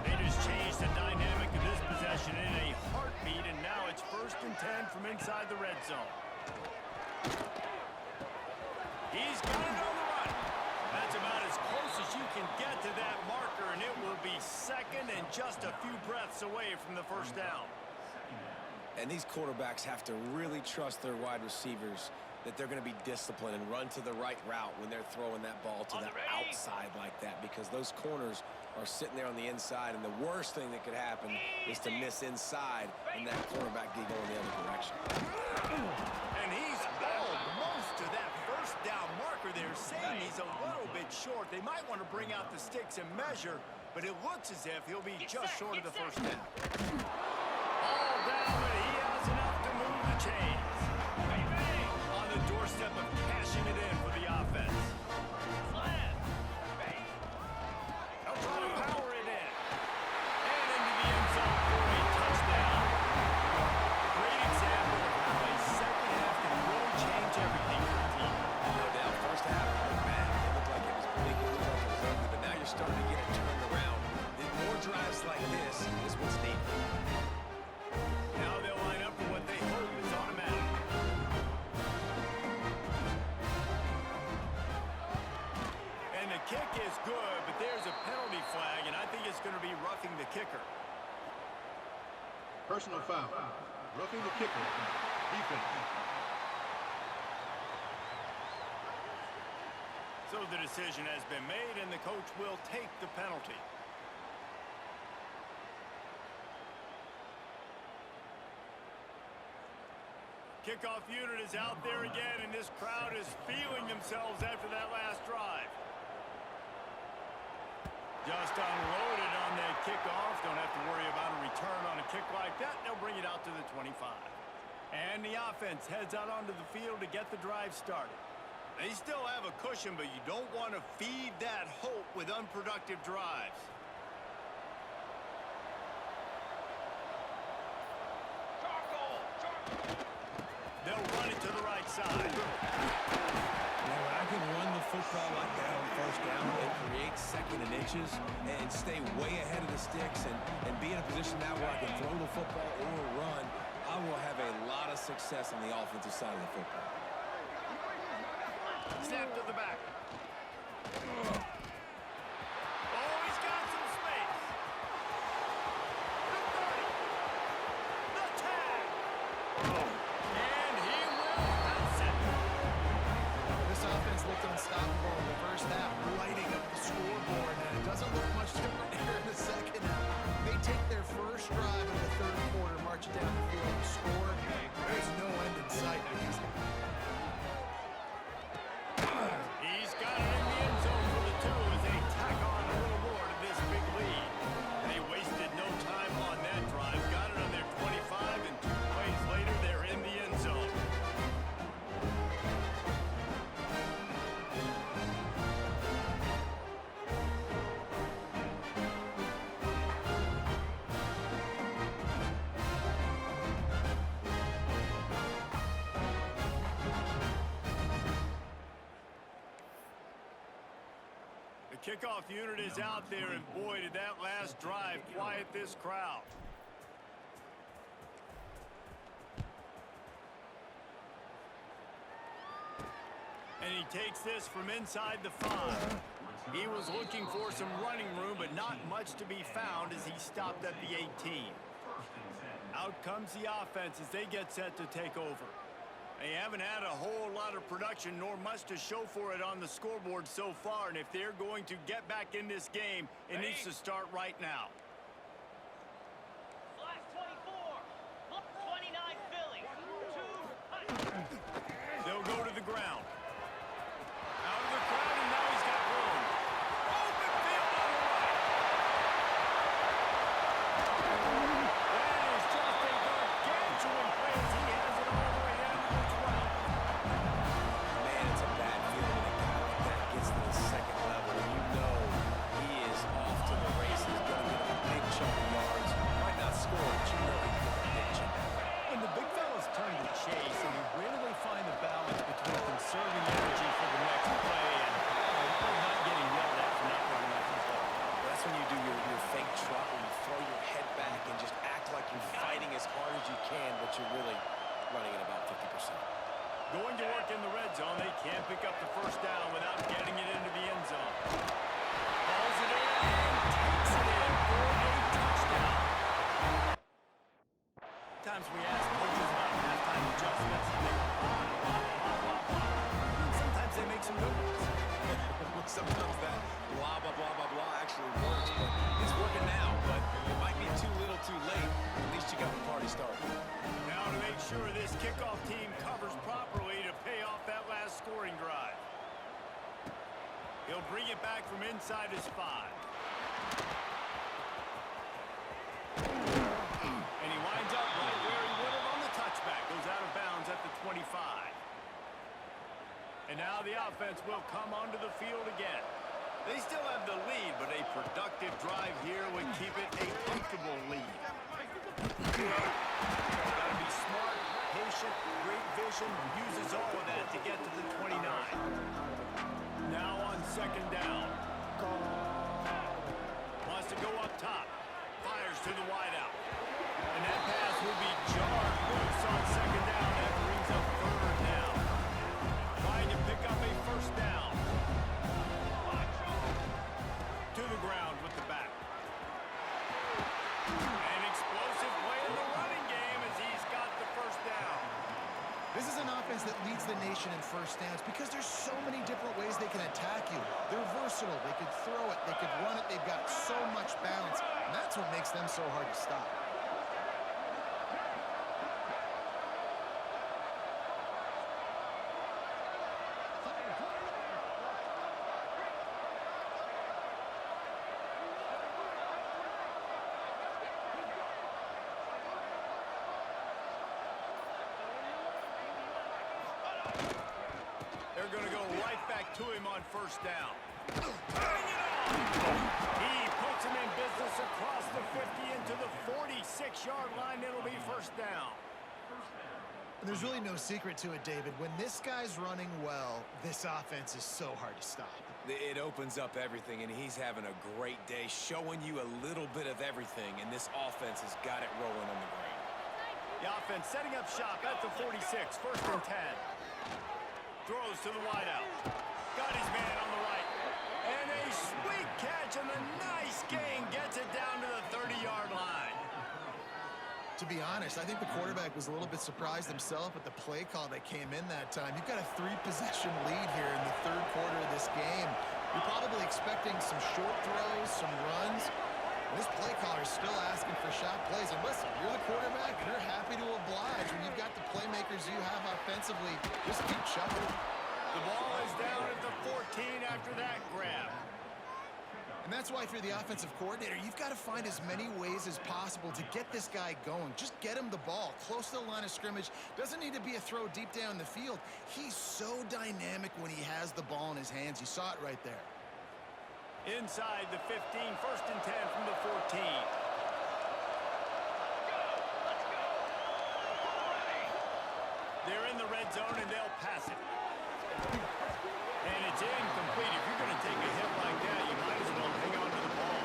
They just changed the dynamic of this possession in a heartbeat, and now it's 1st and 10 from inside the red zone. He's got it on the run. That's about as close as you can get to that marker, and it will be second and just a few breaths away from the first down. And these quarterbacks have to really trust their wide receivers that they're going to be disciplined and run to the right route when they're throwing that ball to the outside like that, because those corners are sitting there on the inside, and the worst thing that could happen is to miss inside and that cornerback get going the other direction. And he's almost to that want to bring out the sticks and measure, but it looks as if he'll be just short of the first down. All down, but he has enough to move the chains. On the doorstep of cashing it in for the offense. They'll try to power it in. And into the end zone for a touchdown. Great example of how a second half can really change everything for the team. No doubt. First half, it looked bad. It looked like it was bleak. It looked like it was ugly. But now you're starting to get it turned around. More drives like this is what's needed. Now they'll line up for what they hope is automatic. And the kick is good, but there's a penalty flag, and I think it's going to be roughing the kicker. Personal foul. Roughing the kicker. Defense. So the decision has been made, and the coach will take the penalty. Kickoff unit is out there again, and this crowd is feeling themselves after that last drive. Just unloaded on that kickoff. Don't have to worry about a return on a kick like that. They'll bring it out to the 25. And the offense heads out onto the field to get the drive started. They still have a cushion, but you don't want to feed that hope with unproductive drives. They'll run it to the right side. Now, when I can run the football like that on first down and create second and inches and stay way ahead of the sticks and be in a position now where I can throw the football or run, I will have a lot of success on the offensive side of the football. Snap to the back. Oh, he's got some space. The 30. The tag. And he will bounce it. This offense looked unstoppable in the first half, lighting up the scoreboard, and it doesn't look much different here in the second half. They take their first drive in the third quarter, march it down the field, and score. There's no end in sight because He's got it in the end zone for the two as they tack on a little more to this big lead. They wasted no time on that drive. Got it on their 25, and 2 plays later, they're in the end zone. The kickoff unit is out there, and boy, did that last drive quiet this crowd. And he takes this from inside the 5. He was looking for some running room, but not much to be found as he stopped at the 18. Out comes the offense as they get set to take over. They haven't had a whole lot of production, nor much to show for it on the scoreboard so far. And if they're going to get back in this game, it needs to start right now. Last 24. 29 Philly. 2. They'll go to the ground. Out of the crowd, and now he's got room. Open field on the right. That is just a gargantuan play as he has it all the way down to the 12. Man, it's a bad feeling when a guy like that gets to the second level. You know he is off to the races, going to get a big chunk of yards. Might not score, but you know he's going to get a big chunk. When the big fellas turn to chase, and you rarely find the balance between conserving energy for the next play and not getting yelled at for not running that play. Well, that's when you do your fake trot, where you throw your head back and just act like you're fighting as hard as you can, but you're really running at about 50%. Going to work in the red zone, they can't pick up the first down without getting it into the end zone. Balls it in and takes it in for a touchdown. Sometimes we ask coaches about halftime adjustments, and they go, blah, blah, blah, blah, blah. And sometimes they make some good ones. Sometimes that blah, blah, blah, blah, blah actually works, but it's working now, but it might be too little too late. At least you got the party started. Now to make sure this kickoff team covers properly to pay off that last scoring drive. He'll bring it back from inside his 5. And he winds up right where he would have on the touchback. Goes out of bounds at the 25. And now the offense will come onto the field again. They still have the lead, but a productive drive here would keep it a comfortable lead. Got to be smart, patient, great vision, uses all of that to get to the 29. Now on second down. Wants to go up top. Fires to the wideout. And that pass will be jarred loose on second down. That brings up third down. Trying to pick up a first down. To the ground with the back. An explosive play in the running game as he's got the first down. This is an offense that leads the nation in first downs because there's so many different ways they can attack you. They're versatile. They could throw it. They could run it. They've got so much balance. And that's what makes them so hard to stop. They're going to go right back to him on first down. Bring it on! He puts him in business across the 50 into the 46-yard line. It'll be first down. And there's really no secret to it, David. When this guy's running well, this offense is so hard to stop. It opens up everything, and he's having a great day, showing you a little bit of everything, and this offense has got it rolling on the ground. The offense setting up shop at the 46, first and 10. Throws to the wideout. Got his man on the right. And a sweet catch and a nice gain gets it down to the 30-yard line. To be honest, I think the quarterback was a little bit surprised himself at the play call that came in that time. You've got a 3-possession lead here in the third quarter of this game. You're probably expecting some short throws, some runs. This play caller is still asking for shot plays. And listen, you're the quarterback, you're happy to oblige. When you've got the playmakers you have offensively, just keep chucking. The ball is down at the 14 after that grab. And that's why through the offensive coordinator, you've got to find as many ways as possible to get this guy going. Just get him the ball close to the line of scrimmage. Doesn't need to be a throw deep down the field. He's so dynamic when he has the ball in his hands. You saw it right there. Inside the 15, first and 10 from the 14. They're in the red zone and they'll pass it. And it's incomplete. If you're going to take a hit like that, you might as well hang on to the ball.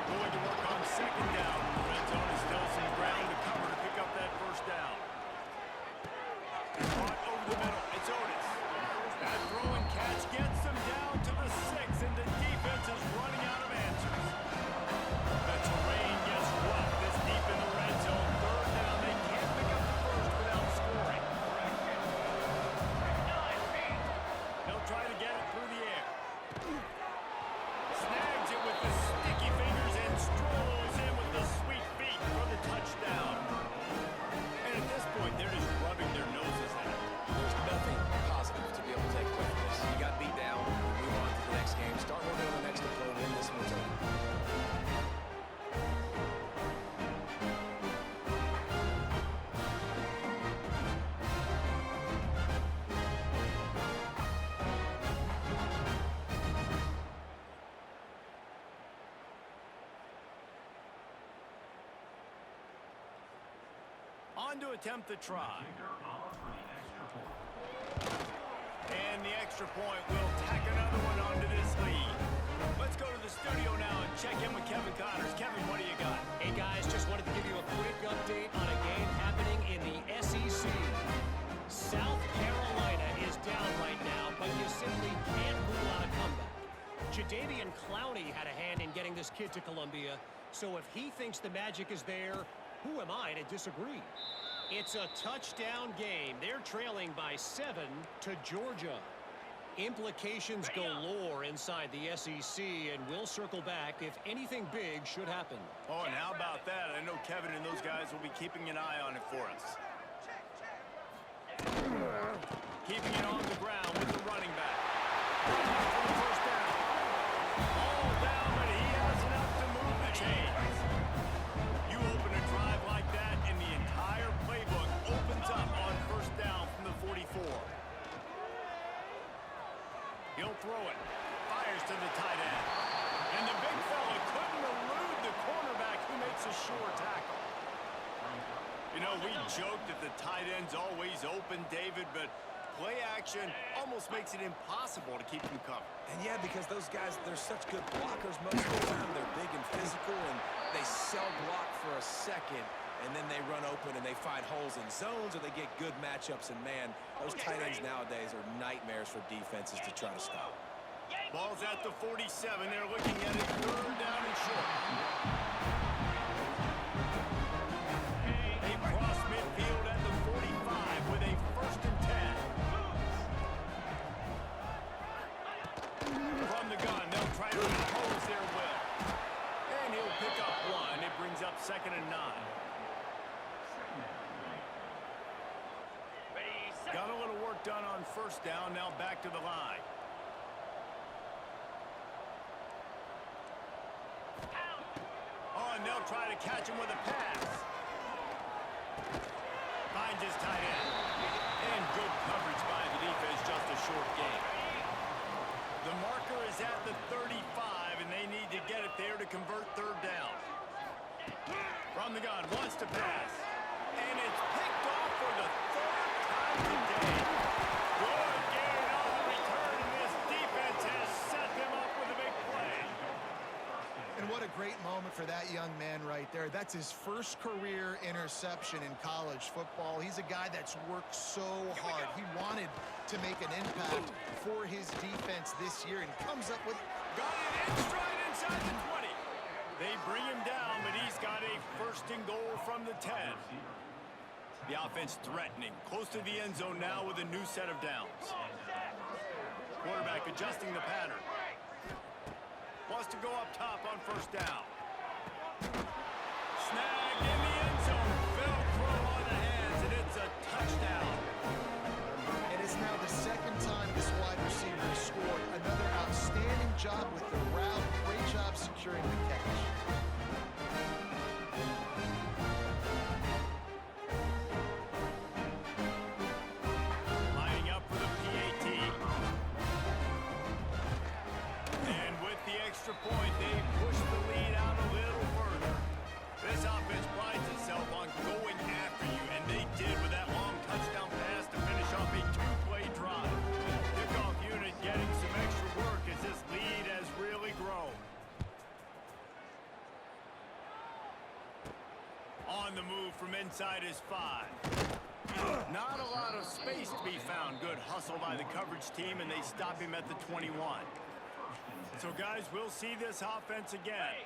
Going to work on second down. The red zone is still some ground to cover to pick up that first down. Caught over the middle. It's Otis. That throw and catch gets them down to the 6, and the defense is running out of answers. The terrain gets rough this deep in the red zone. Third down. They can't pick up the first without scoring. They'll try to get it through the air. Snags it with the sticky fingers and strolls in with the sweet feet for the touchdown. And at this point, they're just rubbing their noses at it. There's nothing positive to be able to take away from this. You got beat down, move on to the next game, start working on the next deploy, win this one too. On to attempt the try. And the extra point will tack another one onto this lead. Let's go to the studio now and check in with Kevin Connors. Kevin, what do you got? Hey guys, just wanted to give you a quick update on a game happening in the SEC. South Carolina is down right now, but you simply can't rule out a comeback. Jadeveon Clowney had a hand in getting this kid to Columbia, so if he thinks the magic is there, who am I to disagree? It's a touchdown game. They're trailing by 7 to Georgia. Implications galore inside the SEC, and we'll circle back if anything big should happen. Oh, and how about that? I know Kevin and those guys will be keeping an eye on it for us. Keeping it on the ground with the running back. For the first down. throw it. Fires to the tight end. And the big fella couldn't elude the cornerback who makes a sure tackle. You know, we joke that the tight end's always open, David, but play action almost makes it impossible to keep them covered. And yeah, because those guys, they're such good blockers most of the time. They're big and physical, and they sell block for a second, and then they run open and they find holes in zones, or they get good matchups. And man, those tight ends nowadays are nightmares for defenses to try to stop. Ball's at the 47. They're looking at it 3rd down and short. They cross midfield at the 45 with a 1st and 10. From the gun, they'll try to impose their will. And he'll pick up 1. It brings up 2nd and 9. Got a little work done on 1st down. Now back to the line. Oh, and they'll try to catch him with a pass. Finds his tight end. And good coverage by the defense, just a short gain. The marker is at the 35, and they need to get it there to convert 3rd down. From the gun, wants to pass. And it's picked off for the 3rd time today. Good gain on the return, and this defense has set them up with a big play. And what a great moment for that young man right there. That's his first career interception in college football. He's a guy that's worked so hard. He wanted to make an impact for his defense this year and comes up with... Got it in stride inside the 20. They bring him down, but he's got a 1st and goal from the 10. The offense threatening, close to the end zone now with a new set of downs. Quarterback adjusting the pattern. Wants to go up top on 1st down. Snagged in the end zone. Velcro on the hands, and it's a touchdown. And it's now the 2nd time this wide receiver has scored. Another outstanding job with the route. Great job securing the catch. Lining up for the PAT. And with the extra point, they push the lead out a little further. This offense prides itself on going after you, and they did with that long touchdown pass to finish off a 2-play drive. Kickoff unit getting some extra work as this lead has really grown. On the move from inside his 5. Not a lot of space to be found. Good hustle by the coverage team, and they stop him at the 21. So, guys, we'll see this offense again.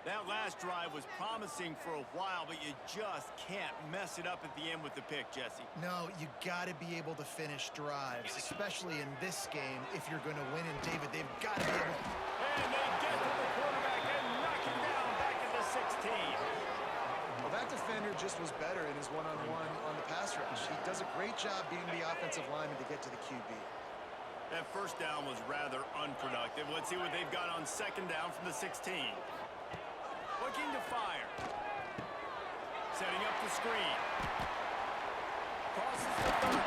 That last drive was promising for a while, but you just can't mess it up at the end with the pick, Jesse. No, you got to be able to finish drives, especially in this game if you're going to win. And, David, they've got to be able to... And they get to the quarterback and knock him down back at the 16. Well, that defender just was better in his one-on-one on the pass rush. He does a great job being the offensive lineman to get to the QB. That 1st down was rather unproductive. Let's see what they've got on 2nd down from the 16. Looking to fire. Setting up the screen. Crosses the 30.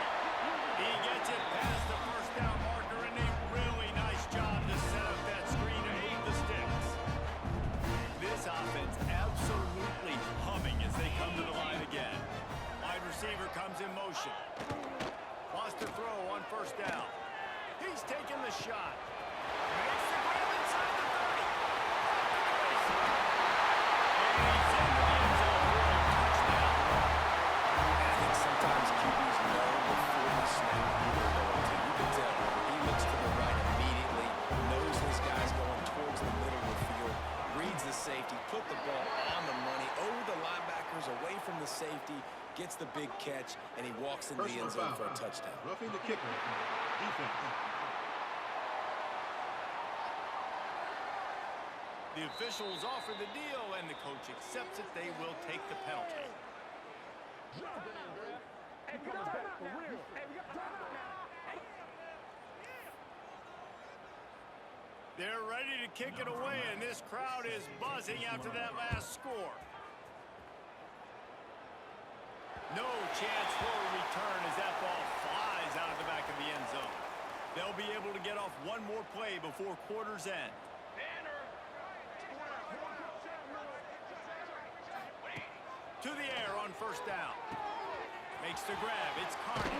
He gets it past the 1st down marker, and a really nice job to set up that screen and move the sticks. This offense absolutely humming as they come to the line again. Wide receiver comes in motion. Wants to throw on 1st down. He's taking the shot. Makes the grab inside the 30. And he's in the end zone for a touchdown. I think sometimes QBs know before the snap who they're going to. You can tell he looks to the right immediately, knows his guy's going towards the middle of the field, reads the safety, put the ball on the money, over the linebackers, away from the safety, gets the big catch, and he walks into the end zone for a touchdown. Roughing the kicker. Defense. The officials offer the deal, and the coach accepts it. They will take the penalty. They're ready to kick it away, and this crowd is buzzing after that last score. No chance for a return as that ball flies out of the back of the end zone. They'll be able to get off one more more play before quarter's end. To the air on first down. Makes the grab. It's Carney.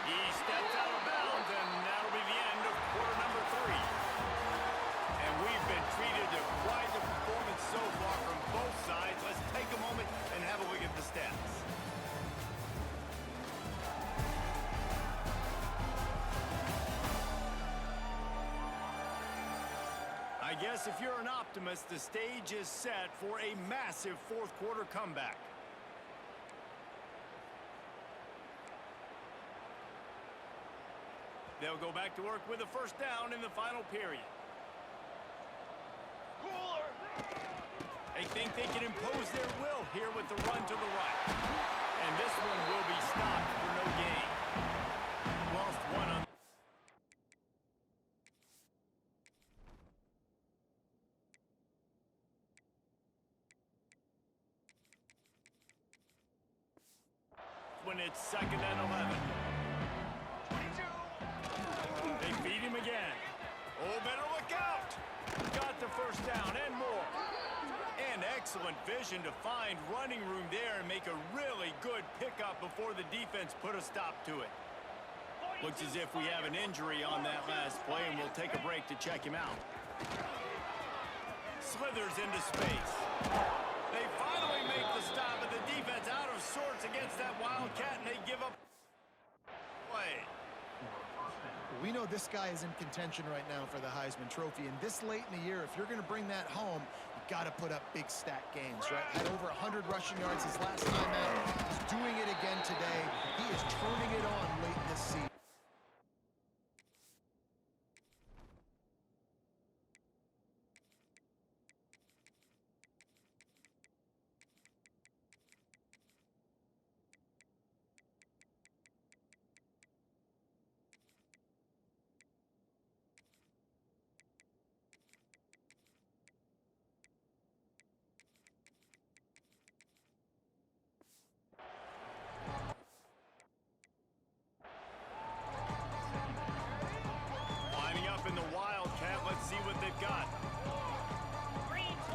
He steps out of bounds, and that'll be the end of quarter number 3. And we've been treated to quite the performance so far from both sides. Let's take a moment and have a look at the stats. I guess if you're an optimist, the stage is set for a massive fourth quarter comeback. They'll go back to work with a first down in the final period. They think they can impose their will here with the run to the right. And this one will be stopped for no gain. Lost one on... when it's 2nd and 11. They feed him again. Oh, better look out. Got the first down and more. And excellent vision to find running room there and make a really good pickup before the defense put a stop to it. Looks as if we have an injury on that last play, and we'll take a break to check him out. Slithers into space. They finally make the stop, but the defense out of sorts against that Wildcat, and they give up play. We know this guy is in contention right now for the Heisman Trophy, and this late in the year, if you're going to bring that home, you got to put up big stat games, right? Had over 100 rushing yards his last time out. He's doing it again today. He is turning it on late this season. In the Wildcat, let's see what they've got.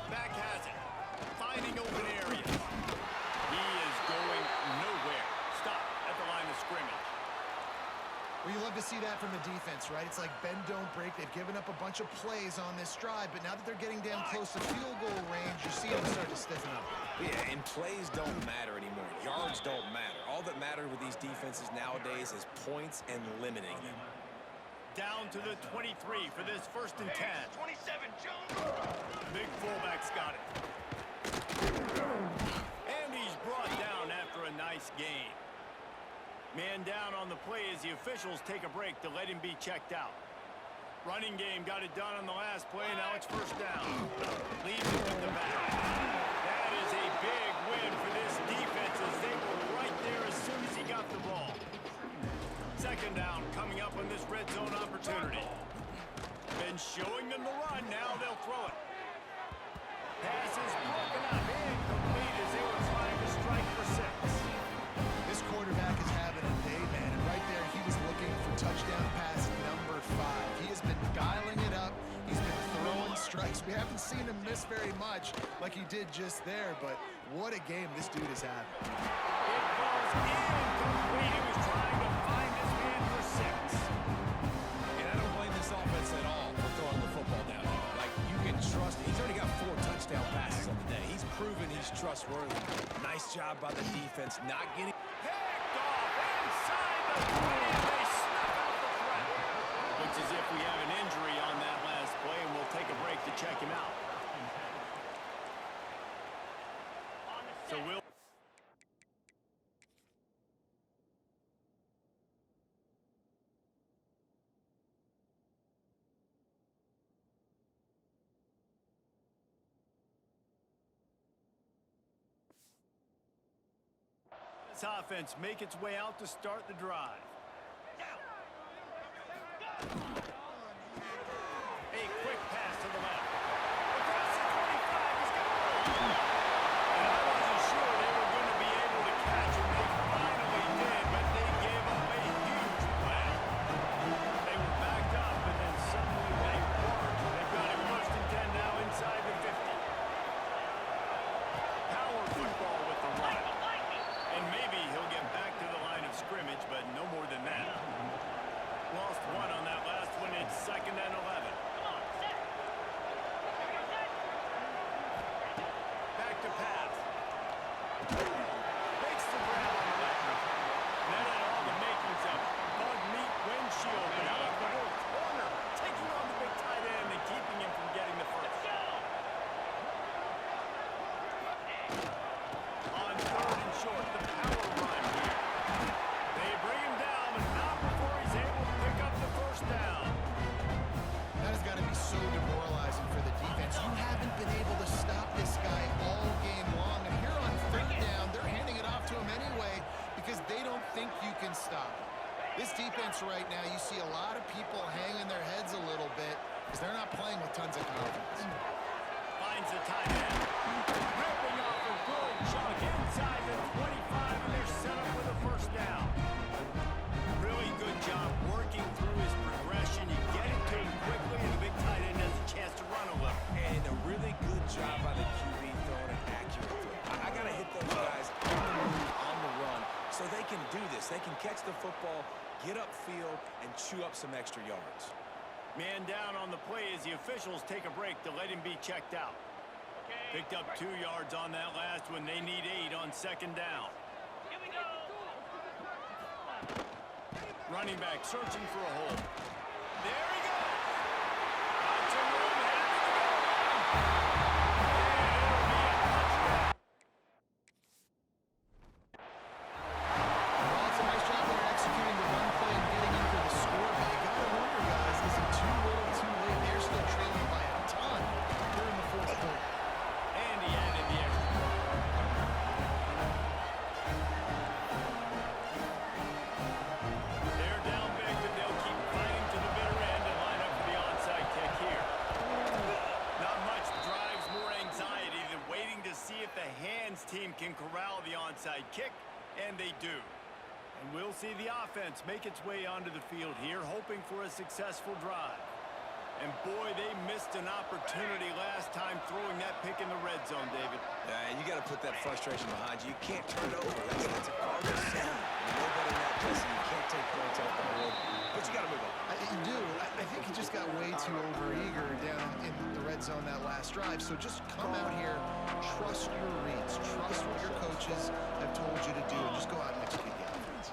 Back has it. Finding open areas. He is going nowhere. Stop at the line of scrimmage. Well, you love to see that from the defense, right? It's like bend, don't break. They've given up a bunch of plays on this drive, but now that they're getting damn close to field goal range, you see them start to stiffen up. Yeah, and plays don't matter anymore. Yards don't matter. All that matters with these defenses nowadays is points and limiting them. Down to the 23 for this 1st and 10. 27, Jones. Big fullback's got it. And he's brought down after a nice gain. Man down on the play as the officials take a break to let him be checked out. Running game got it done on the last play. Now it's first down. Leaves it with the back. That is a big win for this defense as they were right there as soon as he got the ball. 2nd down coming up on this red zone opportunity. Been showing them the run. Now they'll throw it. Pass is broken up. Incomplete as they were trying to strike for 6. This quarterback is having a day, man, and right there he was looking for touchdown pass number 5. He has been dialing it up. He's been throwing strikes. We haven't seen him miss very much like he did just there, but what a game this dude is having. It falls incomplete. He was trying to find his man for 6. And I don't blame this offense at all for throwing the football down here. Like, you can trust it. He's already got 4 touchdown passes on the day. He's proven he's trustworthy. Nice job by the defense not getting... Picked off inside the 20, and they snuff out the threat. Looks as if we have an injury on that last play, and we'll take a break to check him out. So we'll... This offense make its way out to start the drive. A quick pass to the left. Across the 25, he's got it. And I wasn't sure they were going to be able to catch him. They finally did, but they gave up a huge play. They were backed up, and then someone yardage, but no more than that. Lost one on that last one. It's 2nd and 11. Come on, set. Here we go, set. Back to pass. Makes the grab on the left. That had all the makings of bug meat windshield. But out of the little corner, taking on the big tight end and keeping him from getting the first. Let's go. On 3rd and short, the power run here. They bring him down, but not before he's able to pick up the first down. That has got to be so demoralizing for the defense. You haven't been able to stop this guy all game long. And here on 3rd down, they're handing it off to him anyway because they don't think you can stop him. This defense right now, you see a lot of people hanging their heads a little bit because they're not playing with tons of confidence. Finds the tight end. Ripping off a good chunk inside the 25, and they're set up with a first down. Really good job working through his progression. You get it to him quickly, and the big tight end has a chance to run a little. And a really good job by the QB throwing an accurate throw. I got to hit those guys on the move, on the run, so they can do this. They can catch the football, get upfield, and chew up some extra yards. Man down on the play as the officials take a break to let him be checked out. Okay. Picked up 2 yards on that last one. They need 8 on 2nd down. Here we go. Running back searching for a hole. There he goes. Got some room, headed to the goal line. Well, it's a nice job there executing the run play and getting in for the score. But you got to wonder, guys, is it too little, too late? They're still trailing by a ton here in the 4th quarter. And he added the extra. They're down big, but they'll keep fighting to the bitter end and line up for the onside kick here. Not much drives more anxiety than waiting to see if the hands team can corral the onside kick, and they do. And we'll see the offense make its way onto the field here, hoping for a successful drive. And boy, they missed an opportunity last time throwing that pick in the red zone, David. You got to put that frustration behind you. You can't turn it over. That's a Cardinals sin. You know better than that, Jesse. You can't take points off the board, but you got to move on. You do. I think he just got way too overeager down in the red zone that last drive. So just come out here, trust your reads, trust what your coaches have told you to do, and just go out and execute the offense.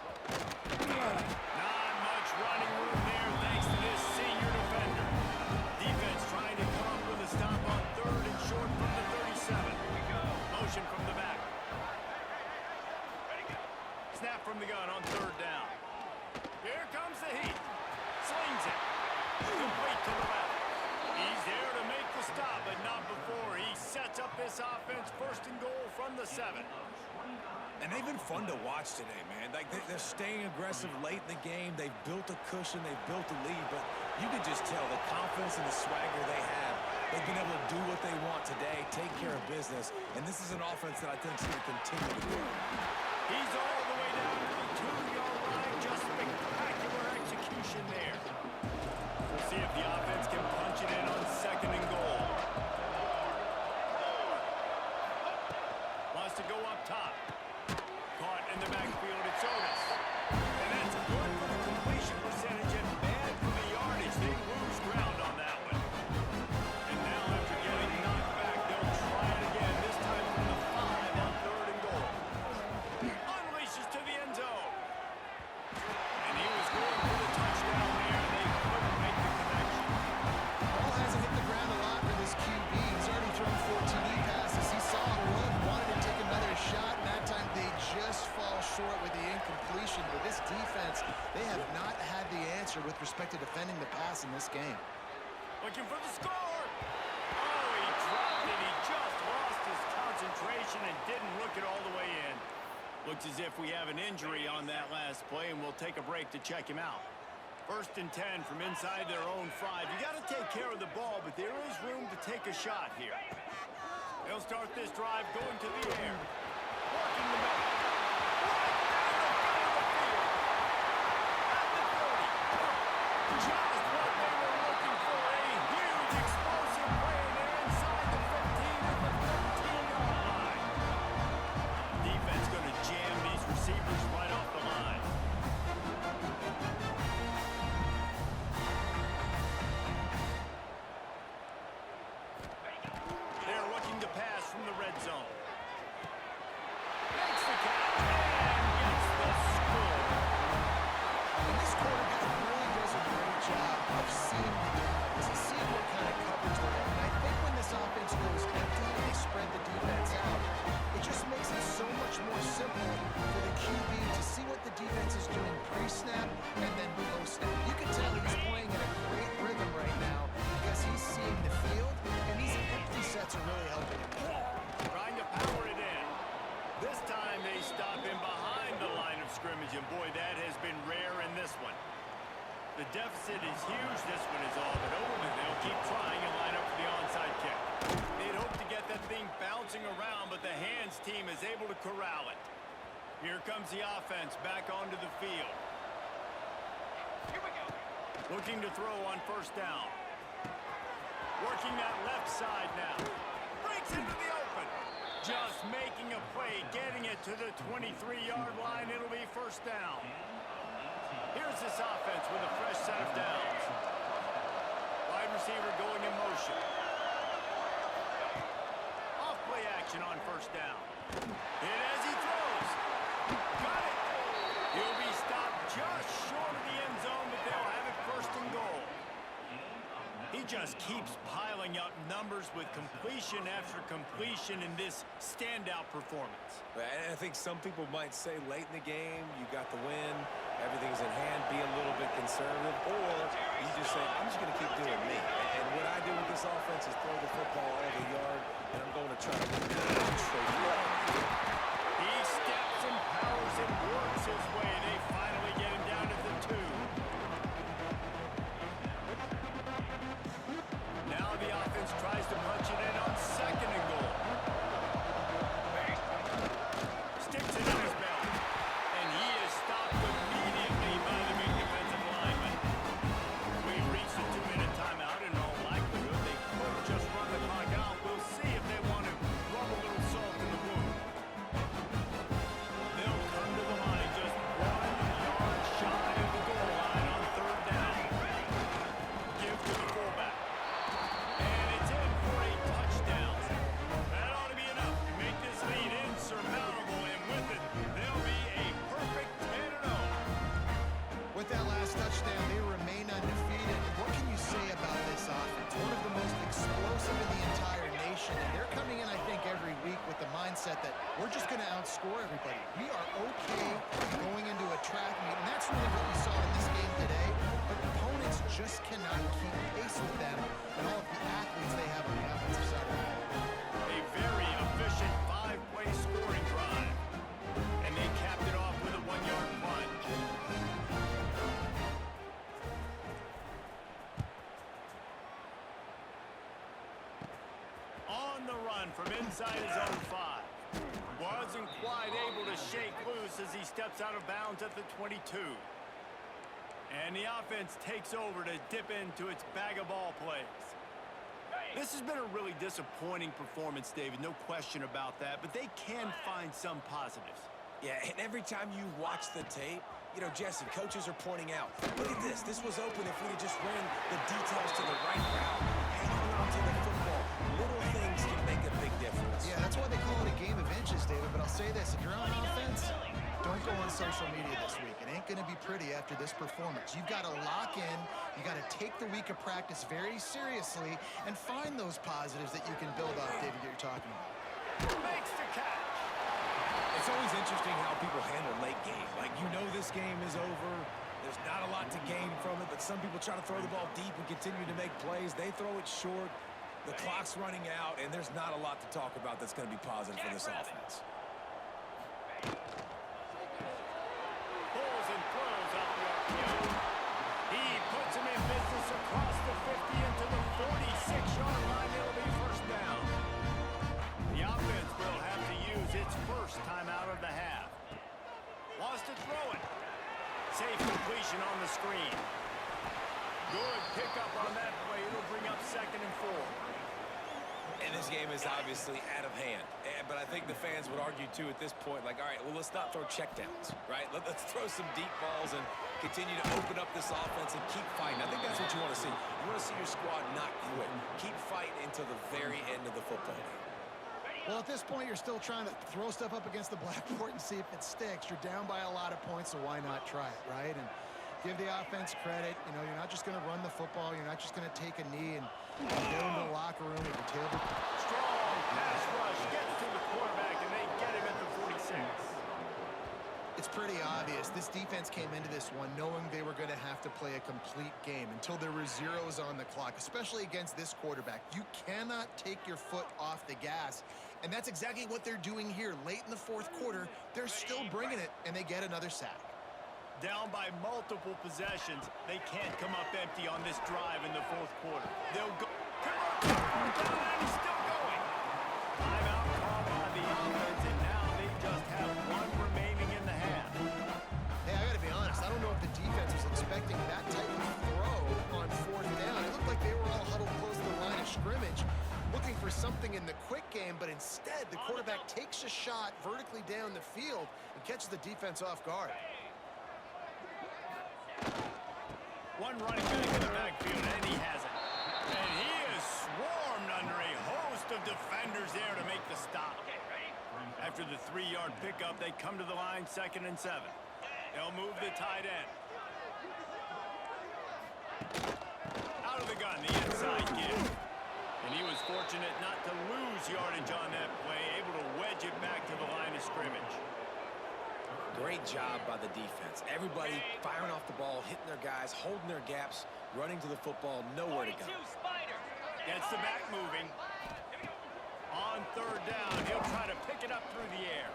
Not much running room there thanks to this senior defender. Defense trying to come up with a stop on 3rd and short from the 37. Here we go. Motion from the back. Ready, go. Snap from the gun on 3rd down. Here comes the heat. Slings it. Complete to the left. He's there to make the stop, but not before. He sets up this offense 1st and goal from the 7. And they've been fun to watch today, man. Like they're staying aggressive late in the game. They've built a cushion. They've built a lead. But you can just tell the confidence and the swagger they have. They've been able to do what they want today, take care of business. And this is an offense that I think is going to continue to grow. He's all the way down to the 2-yard line. Just spectacular execution there. We'll see if the offense can punch it in on 2nd and goal. Wants to go up top. Caught in the backfield, it's Otis. And that's good for the completion percentage and bad for the yardage. They lose ground on that one. And now after getting knocked back, they'll try it again, this time from the 5 on 3rd and goal. Unleashes to the end zone. And he was going for the touchdown there. They couldn't make the connection. Ball hasn't hit the ground a lot for this QB. He's already thrown 4 TD passes. He saw a run, wanted to take another shot, and that time they just fall short with the incompletion. But this defense, they have not had the answer with respect to defending the pass in this game. Looking for the score. Oh, he dropped it. He just lost his concentration and didn't look it all the way in. Looks as if we have an injury on that last play, and we'll take a break to check him out. 1st and 10 from inside their own 5. You got to take care of the ball, but there is room to take a shot here. They'll start this drive going to the air. Working the middle. Right down the gut of the field. At the 30. Just what they were looking for. A huge explosive play, and they're inside the 15 at the 13-yard line. Defense going to jam these receivers right off the line. The deficit is huge. This one is all but over, but they'll keep trying and line up for the onside kick. They'd hope to get that thing bouncing around, but the hands team is able to corral it. Here comes the offense back onto the field. Here we go. Looking to throw on first down. Working that left side now. Breaks into the open. Just making a play, getting it to the 23-yard line. It'll be first down. Here's this offense with a fresh set of downs. Wide receiver going in motion. Off play action on first down. Hit as he throws. Got it. He'll be stopped just short of the end zone, but they'll have it first and goal. He just keeps piling up numbers with completion after completion in this standout performance. And I think some people might say late in the game, you got the win, everything's in hand, be a little bit conservative, or you just say, I'm just going to keep doing me. And what I do with this offense is throw the football all over the yard, and I'm going to try to win straight forward. He steps and powers and works his way. They finally get him down to the 2. Now the offense tries to punch it in on second and goal. Sticks it in his belt. And he is stopped immediately by the big defensive lineman. We've reached a 2-minute timeout. In all likelihood, they could just run the clock out. We'll see if they want to rub a little salt in the wound. They'll come to the line just 1 yard shy of the goal line on third down. Give to the fullback. And it's in for a touchdown. That ought to be enough to make this lead insurmountable, and with it, they'll be a perfect 10-0. With that last touchdown, they remain undefeated. What can you say about this offense? One of the most explosive in the entire nation, and they're coming in, I think, every week with the mindset that we're just going to outscore everybody. We are okay going into a track meet, and that's really what we saw in this game today. But opponents just cannot keep pace with them and all of the athletes they have on the offensive side of the ball. A very efficient 5-play scoring drive. And they capped it off with a 1-yard plunge. On the run from inside his own 5. Wasn't quite able to shake loose as he steps out of bounds at the 22. And the offense takes over to dip into its bag of ball plays. This has been a really disappointing performance, David, no question about that, but they can find some positives. Yeah, and every time you watch the tape, you know, Jesse, coaches are pointing out, look at this. This was open if we'd have just ran the details to the right route, hang on to the football. Little things can make a big difference. Yeah, that's why they call it a game of inches, David. But I'll say this, if you're on offense, don't go on social media this week. It ain't going to be pretty after this performance. You've got to lock in. You got to take the week of practice very seriously and find those positives that you can build off, David, that you're talking about. Makes the catch. It's always interesting how people handle late game. Like, you know this game is over. There's not a lot to gain from it, but some people try to throw the ball deep and continue to make plays. They throw it short. The clock's running out, and there's not a lot to talk about that's going to be positive for this offense. Pulls and throws out the RPO. He puts him in business across the 50 into the 46-yard line. It'll be first down. The offense will have to use its first time out of the half. Wants to throw it. Safe completion on the screen. Good pickup on that play. It'll bring up 2nd and 4. And this game is obviously out of hand. But I think the fans would argue, too, at this point, like, all right, well, let's not throw checkdowns, right? Let's throw some deep balls and continue to open up this offense and keep fighting. I think that's what you want to see. You want to see your squad not quit. Keep fighting until the very end of the football game. Well, at this point, you're still trying to throw stuff up against the blackboard and see if it sticks. You're down by a lot of points, so why not try it, right? And give the offense credit. You know, you're not just going to run the football. You're not just going to take a knee and go into the locker room with your tail. Strong pass rush gets to the quarterback, and they get him at the 46. It's pretty obvious. This defense came into this one knowing they were going to have to play a complete game until there were zeros on the clock, especially against this quarterback. You cannot take your foot off the gas, and that's exactly what they're doing here. Late in the fourth quarter, they're still bringing it, and they get another sack. Down by multiple possessions, they can't come up empty on this drive in the fourth quarter. They'll go. Down, and he's still going. Timeout called by the offense, and now they just have one remaining in the half. Hey, I got to be honest. I don't know if the defense was expecting that type of throw on fourth down. It looked like they were all huddled close to the line of scrimmage, looking for something in the quick game, but instead the quarterback takes a shot vertically down the field and catches the defense off guard. One running back in the backfield, and he has it. And he is swarmed under a host of defenders there to make the stop. After the 3-yard pickup, they come to the line 2nd and 7. They'll move the tight end. Out of the gun, the inside give. And he was fortunate not to lose yardage on that play, able to wedge it back to the line of scrimmage. Great job by the defense. Everybody firing off the ball, hitting their guys, holding their gaps, running to the football, nowhere to go. Gets the back moving. On 3rd down, he'll try to pick it up through the air.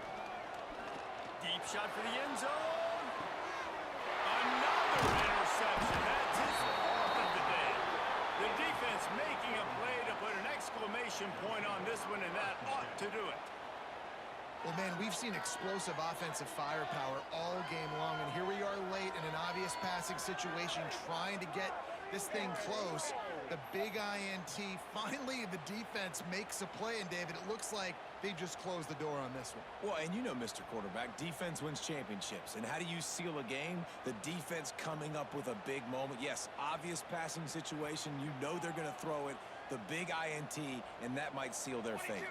Deep shot for the end zone. Another interception. That's his 4th of the day. The defense making a play to put an exclamation point on this one, and that ought to do it. Well, man, we've seen explosive offensive firepower all game long, and here we are late in an obvious passing situation trying to get this thing close. The big INT. Finally, the defense makes a play, and David, it looks like they just closed the door on this one. Well, and you know, Mr. Quarterback, defense wins championships. And how do you seal a game? The defense coming up with a big moment. Yes, obvious passing situation. You know they're going to throw it. The big INT, and that might seal their fate.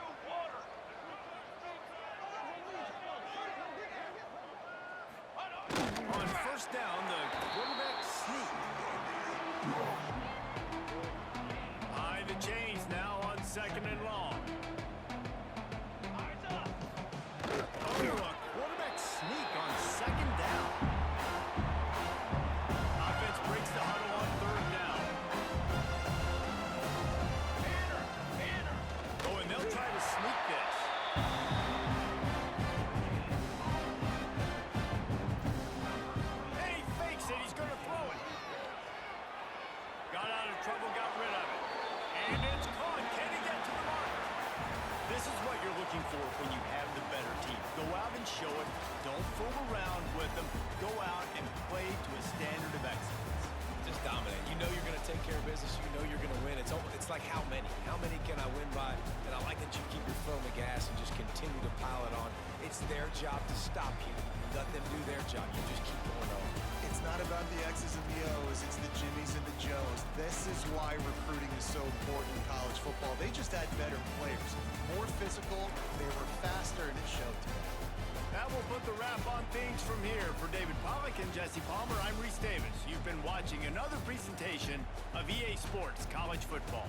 On 1st down, the quarterback sneak. High the chains now on 2nd and long. Oh, a quarterback sneak on 2nd down. Offense breaks the huddle on 3rd down. Oh, and they'll try to sneak this. He's going to throw it. Got out of trouble, got rid of it. And it's caught. Can he get to the mark? This is what you're looking for when you have the better team. Go out and show it. Don't fool around with them. Go out and play to a standard of excellence. Just dominate. You know you're going to take care of business. You know you're going to win. It's like how many? How many can I win by? And I like that you keep your foot on the gas and just continue to pile it on. It's their job to stop you. Let them do their job. You just keep going on. It's not about the X's and the O's, it's the Jimmies and the Joes. This is why recruiting is so important in college football. They just had better players, more physical, they were faster, and it showed today. That will put the wrap on things from here. For David Pollack and Jesse Palmer, I'm Reese Davis. You've been watching another presentation of EA Sports College Football.